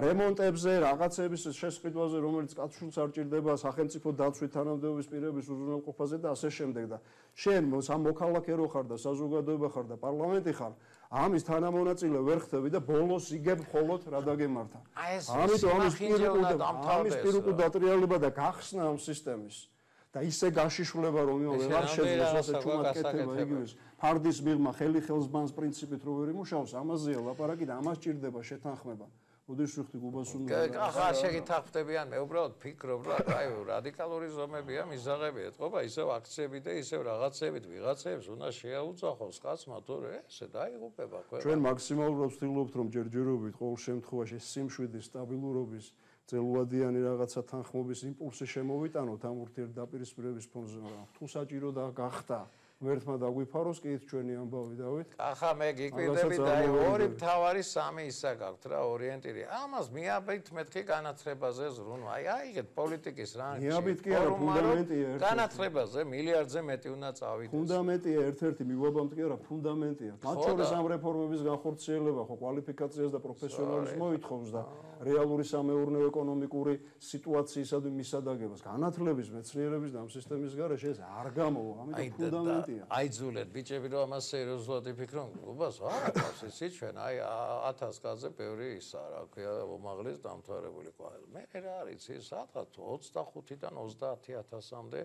რემონტებზე, რაღაცების შესყიდვაზე, რომელიც კაცშულს არ ჭირდება სახელმწიფო დაცვით თანამდებობის პირების უზრუნველყოფაზე და ასე შემდეგ და შენ მოქალაქე რო ხარ და საზოგადოება ხარ და პარლამენტი ხარ, ამის თანამონაწილე ვერ ხდები და ბოლოს იგებ მხოლოდ რა დაგემართა. ამიტომ ამის პირუკუ დატრიალება და გახსნა ამ სისტემის და ისე გაშიშვლება რომ ვეღარ შეძლოს ასე ჩუმად კეთება იგივეს ფარდის მიღმა ხელი ხელს ბანს პრინციპით რო ვერ იმუშავოს ამაზეა ლაპარაკი და ამას ჭირდება შეთანხმება. მოდი შევხვდი გუბას უნდა. ახლა შეგითანხმდებიან მე უბრალოდ ფიქრობ რა აი რადიკალური ზომებია მიზაღები ეთყობა ისევ აქციები და ისევ რაღაცებით ვიღაცებს უნდა შეაუძახოს კაცმა თორე ესე დაიღუპება ყველა. ჩვენ მაქსიმალურად ვცდილობთ რომ ჯერჯერობით ყოველ შემთხვევაში სიმშვიდის სტაბილურობის ძელვადიანი რაღაცა თანხმობის იმპულსი შემოვიტანოთ ამ ურთიერთდაპირისპირების ფონზე, მაგრამ თუ საჭირო და გახდა ვერთმა დაგვიფაროს კი ჩვენი ამბავი დავით. ახლა მე გიკვირდები და ორი მთავარი სამი ისა გაქვთ რა ორიენტირი. ამას მიაბით მეთქი განათლებაზე ზრუნვა. აიღეთ პოლიტიკის რანჩი. მიაბით კი არა ფუნდამენტია ერთ-ერთი. განათლებაზე მილიარდზე მეტი უნდა წავიდეს. ფუნდამენტია ერთ-ერთი მივაბამთ კი არა ფუნდამენტია. მათ შორის ამ რეფორმების განხორციელება ხო კვალიფიკაციას და პროფესიონალიზმს მოითხოვს და რეალური სამეურნეო ეკონომიკური სიტუაციისა და მისადაგებას. განათლების, მეცნიერების და ამ სისტემის გარეშე ეს არ გამოვა. ამიტომ ფუნდამენტია. აიძულეთ ბიჭები რომ ამას სერიოზულად იფიქრონ. გუბას არა ყავს ისი ჩვენ აი 1000 კაცზე ბევრი ისა რა ქვია უმაღლეს დამთავრებული ყვავილ. მე რა არის ის 25-დან 30000-მდე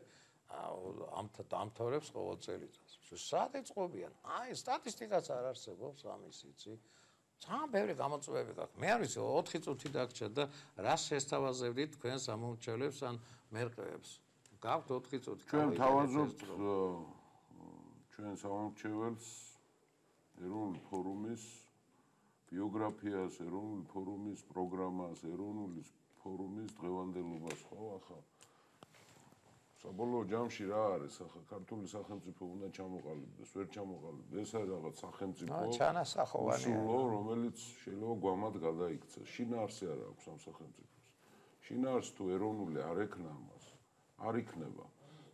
ამ დამთავრებს ყოველ წელიწადს. სად ეწყობიან? აი სტატისტიკაც არ არსებობს ამის იცი. ძალიან ბევრი გამოწვევები გაქვს. მე არ ვიცი 4 წუთი დაგჭირდა და რას შესთავაზებდით თქვენს ამომრჩევლებს ან მერყევებს. გაქვთ 4 წუთი. ჩვენ თავაზობთ ჩვენ სამომრჩეველს ეროვნული ფორუმის ბიოგრაფიას, ეროვნული ფორუმის პროგრამას, ეროვნული ფორუმის დღევანდელობას ხო ახლა საბოლოო ჯამში რა არის ახლა ქართული სახელმწიფო უნდა ჩამოყალიბდეს, ვერ ჩამოყალიბდეს. ეს არის რაღაც სახელმწიფო ჩანასახოვანია, რომელიც შეიძლება გვამად გადაიქცეს. შინაარსი არ აქვს ამ სახელმწიფოს. შინაარსი თუ ეროვნული არ ექნა ამას, არ იქნება.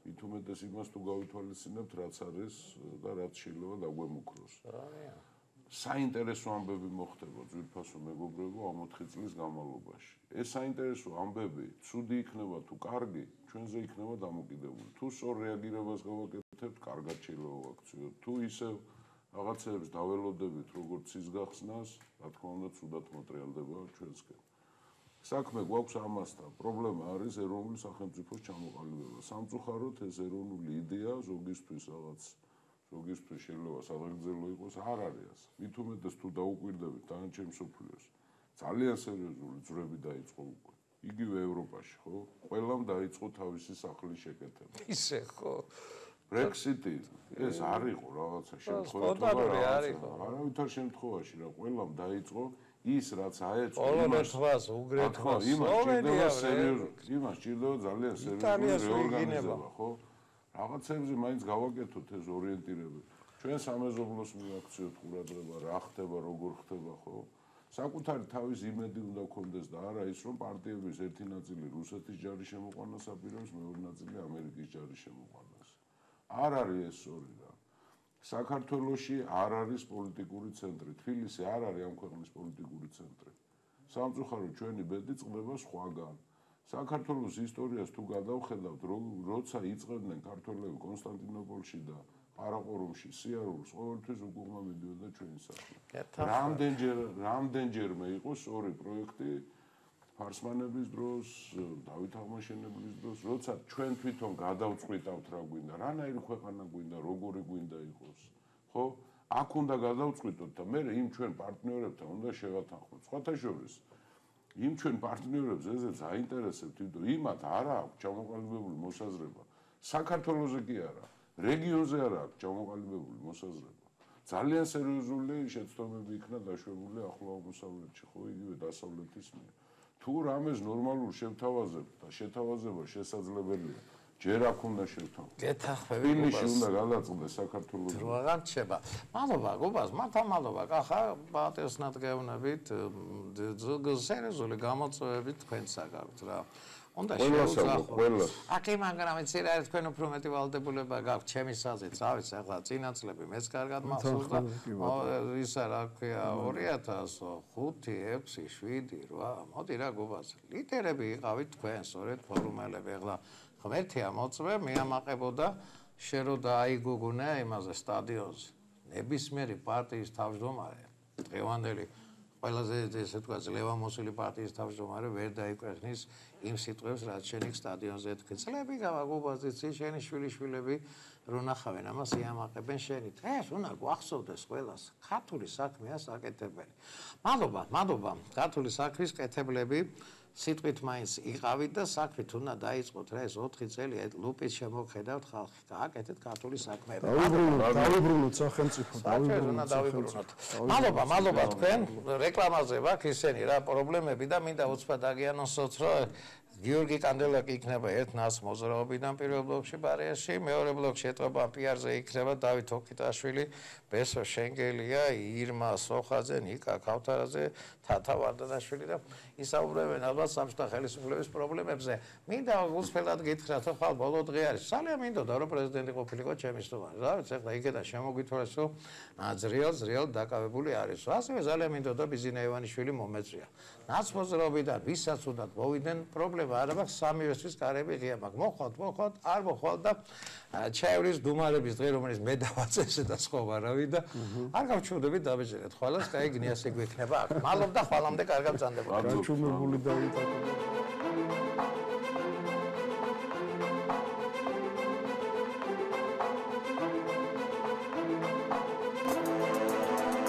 მით უმეტეს იმას თუ გავითვალისწინებთ, რაც არის და რაც შეიძლება დაგვემუქროს. საინტერესო ამბები მოხდება ძვირფასო მეგობრებო ამ 4 წლის განმავლობაში. ეს საინტერესო ამბები, ცუდი იქნება თუ კარგი, ჩვენზე იქნება დამოკიდებული. თუ სწორ რეაგირებას გავაკეთებთ, კარგად შეიძლება ვაქციოთ. თუ ისევ რაღაცებს დაველოდებით, როგორც ის გახსნას, რა თქმა უნდა, ცუდად მოტრიალდება ჩვენსკენ. საქმე გვაქვს ამასთან. პრობლემა არის ეროვნული სახელმწიფოს ჩამოყალიბება. სამწუხაროდ ეს ეროვნული იდეა ზოგისთვის შეიძლება სადღეგრძელო იყოს, არ არის ასე. მით უმეტეს თუ დაუკვირდებით დანარჩენ მსოფლიოს. ძალიან სერიოზული ძვრები დაიწყო უკვე. იგივე ევროპაში, ხო? ყველამ დაიწყო თავისი სახლის შეკეთება. ისე ხო. ბრექსიტი ეს არ იყო რაღაცა შემთხვევით, არავითარ შემთხვევაში რა, ყველამ დაიწყო ის რაც აეწყო პოლონეთს, უნგრეთს, იმას ჭირდება ძალიან სერიოზული რეორგანიზება, ხო? რაღაცებზე მაინც გავაკეთოთ ეს ორიენტირება. ჩვენ სამეზობლოს მიაქციოთ ყურადღება, რა ხდება, როგორ ხდება, ხო? საკუთარი თავის იმედი უნდა გქონდეს და არა ის რომ პარტიების ერთი ნაწილი რუსეთის ჯარის შემოყვანას აპირებს, მეორე ნაწილი ამერიკის ჯარის შემოყვანას. არ არის ეს სწორი რა. საქართველოში არ არის პოლიტიკური ცენტრი. თბილისი არ არის ამ ქვეყნის პოლიტიკური ცენტრი. სამწუხაროდ ჩვენი ბედი წყდება სხვაგან. საქართველოს ისტორიას თუ გადავხედავთ, როცა იწყებდნენ ქართველები კონსტანტინოპოლში და ყარაყორუმში სიარულს, ყოველთვის უკუღმა მიდიოდა ჩვენი სახლი. რამდენჯერმე იყო სწორი პროექტი ფარსმანების დროს, დავით აღმაშენებლის დროს, როცა ჩვენ თვითონ გადავწყვიტავთ რა გვინდა, რანაირი ქვეყანა გვინდა, როგორი გვინდა იყოს, ხო? აქ უნდა გადავწყვიტოთ და მე იმ ჩვენ პარტნიორებთან უნდა შევათანხმოთ. სხვათა შორის იმ ჩვენ პარტნიორებს ესეც აინტერესებთ, იმიტომ იმათ არ აქვს ჩამოყალიბებული მოსაზრება. საქართველოზე კი არა, რეგიონზე არ აქვს ჩამოყალიბებული მოსაზრება. ძალიან სერიოზული შეცდომები იქნა დაშვებული ახლო აღმოსავლეთში, ხო, იგივე დასავლეთის მიერ. თუ რამეს ნორმალურ შევთავაზებთ და შეთავაზება შესაძლებელია, ჯერ აქ უნდა შევთავაზოთ. გეთახმები თბილისში უნდა გადაწყდეს საქართველოს. რო აღარ რჩება. მადლობა გუბას, მართლა მადლობა. ახლა პატერსნად გეუბნებით სერიოზული გამოწვევებით თქვენს საკარგად რა. უნდა შევუძახოთ. აქ მაგრამ იცი რა არის თქვენ უფრო მეტი ვალდებულება გაქვთ ჩემი საზით, რა ვიცი, ახლა წინაწლები მეც კარგად მახსოვს და ისა რა ქვია 2005, 6, 7, 8. მოდი რა გუბას. ლიდერები იყავით თქვენ, სწორედ ფორუმელები. ახლა ღმერთია მოწვე, მეამაყებოდა შენ რო დააიგუგუნე იმაზე სტადიონზე. ნებისმიერი პარტიის თავმჯდომარე, დღევანდელი ყველაზე ესე თქვა ძლევამოსილი პარტიის თავმჯდომარე ვერ დაიკვეხნის იმ სიტყვებს, რაც შენი სტადიონზე ეთქვი. წლები გავაგუბაზიცი, შენი შვილიშვილები რო ნახავენ ამას იამაყებენ შენით. ეს უნდა გვახსოვდეს ყველას. ქართული საქმეა საკეთებელი. მადლობა. ქართული საქმის კეთებლები სიტყვით მაინც იყავით და საქმით უნდა დაიწყოთ რა ეს 4 წელი ლუპით შემოხედავთ ხალხი. გააკეთეთ ქართული საქმეები. დავიბრუნოთ სახელმწიფო, დავიბრუნოთ. მადლობა თქვენ. რეკლამაზე ვაქვს ისენი რა პრობლემები და მინდა უცბად აგიანონსოთ, რომ გიორგი კანდელაკი იქნება ერთ ნას მოძრაობიდან პირველ ბლოკში ბარეაში, მეორე ბლოკში ეტყობა პიარზე იქნება დავით ოქიტაშვილი, ბესო შენგელია, ირმა სოხაძე, ნიკა ქავთარაძე, თათა ვარდანაშვილი და ისაუბრებენ ალბათ სამშთა ხელისუფლების პრობლემებზე. მინდა უცბად გითხრათ, რომ ხალ ბოლო დღე არის. ძალიან მინდოდა რომ პრეზიდენტი ყოფილიყო ჩემი სტუმარი. რა ვიცი, ახლა იქედა შემოგვითვალეს, რომ ძრიელ დაკავებული არის. ასევე ძალიან მინდოდა ბიზინა ივანიშვილი მომეწვია. ნაცმოძრაობიდან ვისაც უნდათ მოვიდნენ პრობლემა არ აქვს სამივესთვის კარები ღია მაქვს. მოხვალთ, არ მოხვალთ და ჩაევრის დუმარების დღე რომელიც მე დავაწესე და სხვა ვარავი და არ გავჩვდებით დაბეჭერეთ. ხვალას კაი გნიასი გვექნება აქ. მადლობა და ხვალამდე კარგად ბრძანდებოდეთ. გაჩუმებული დავით.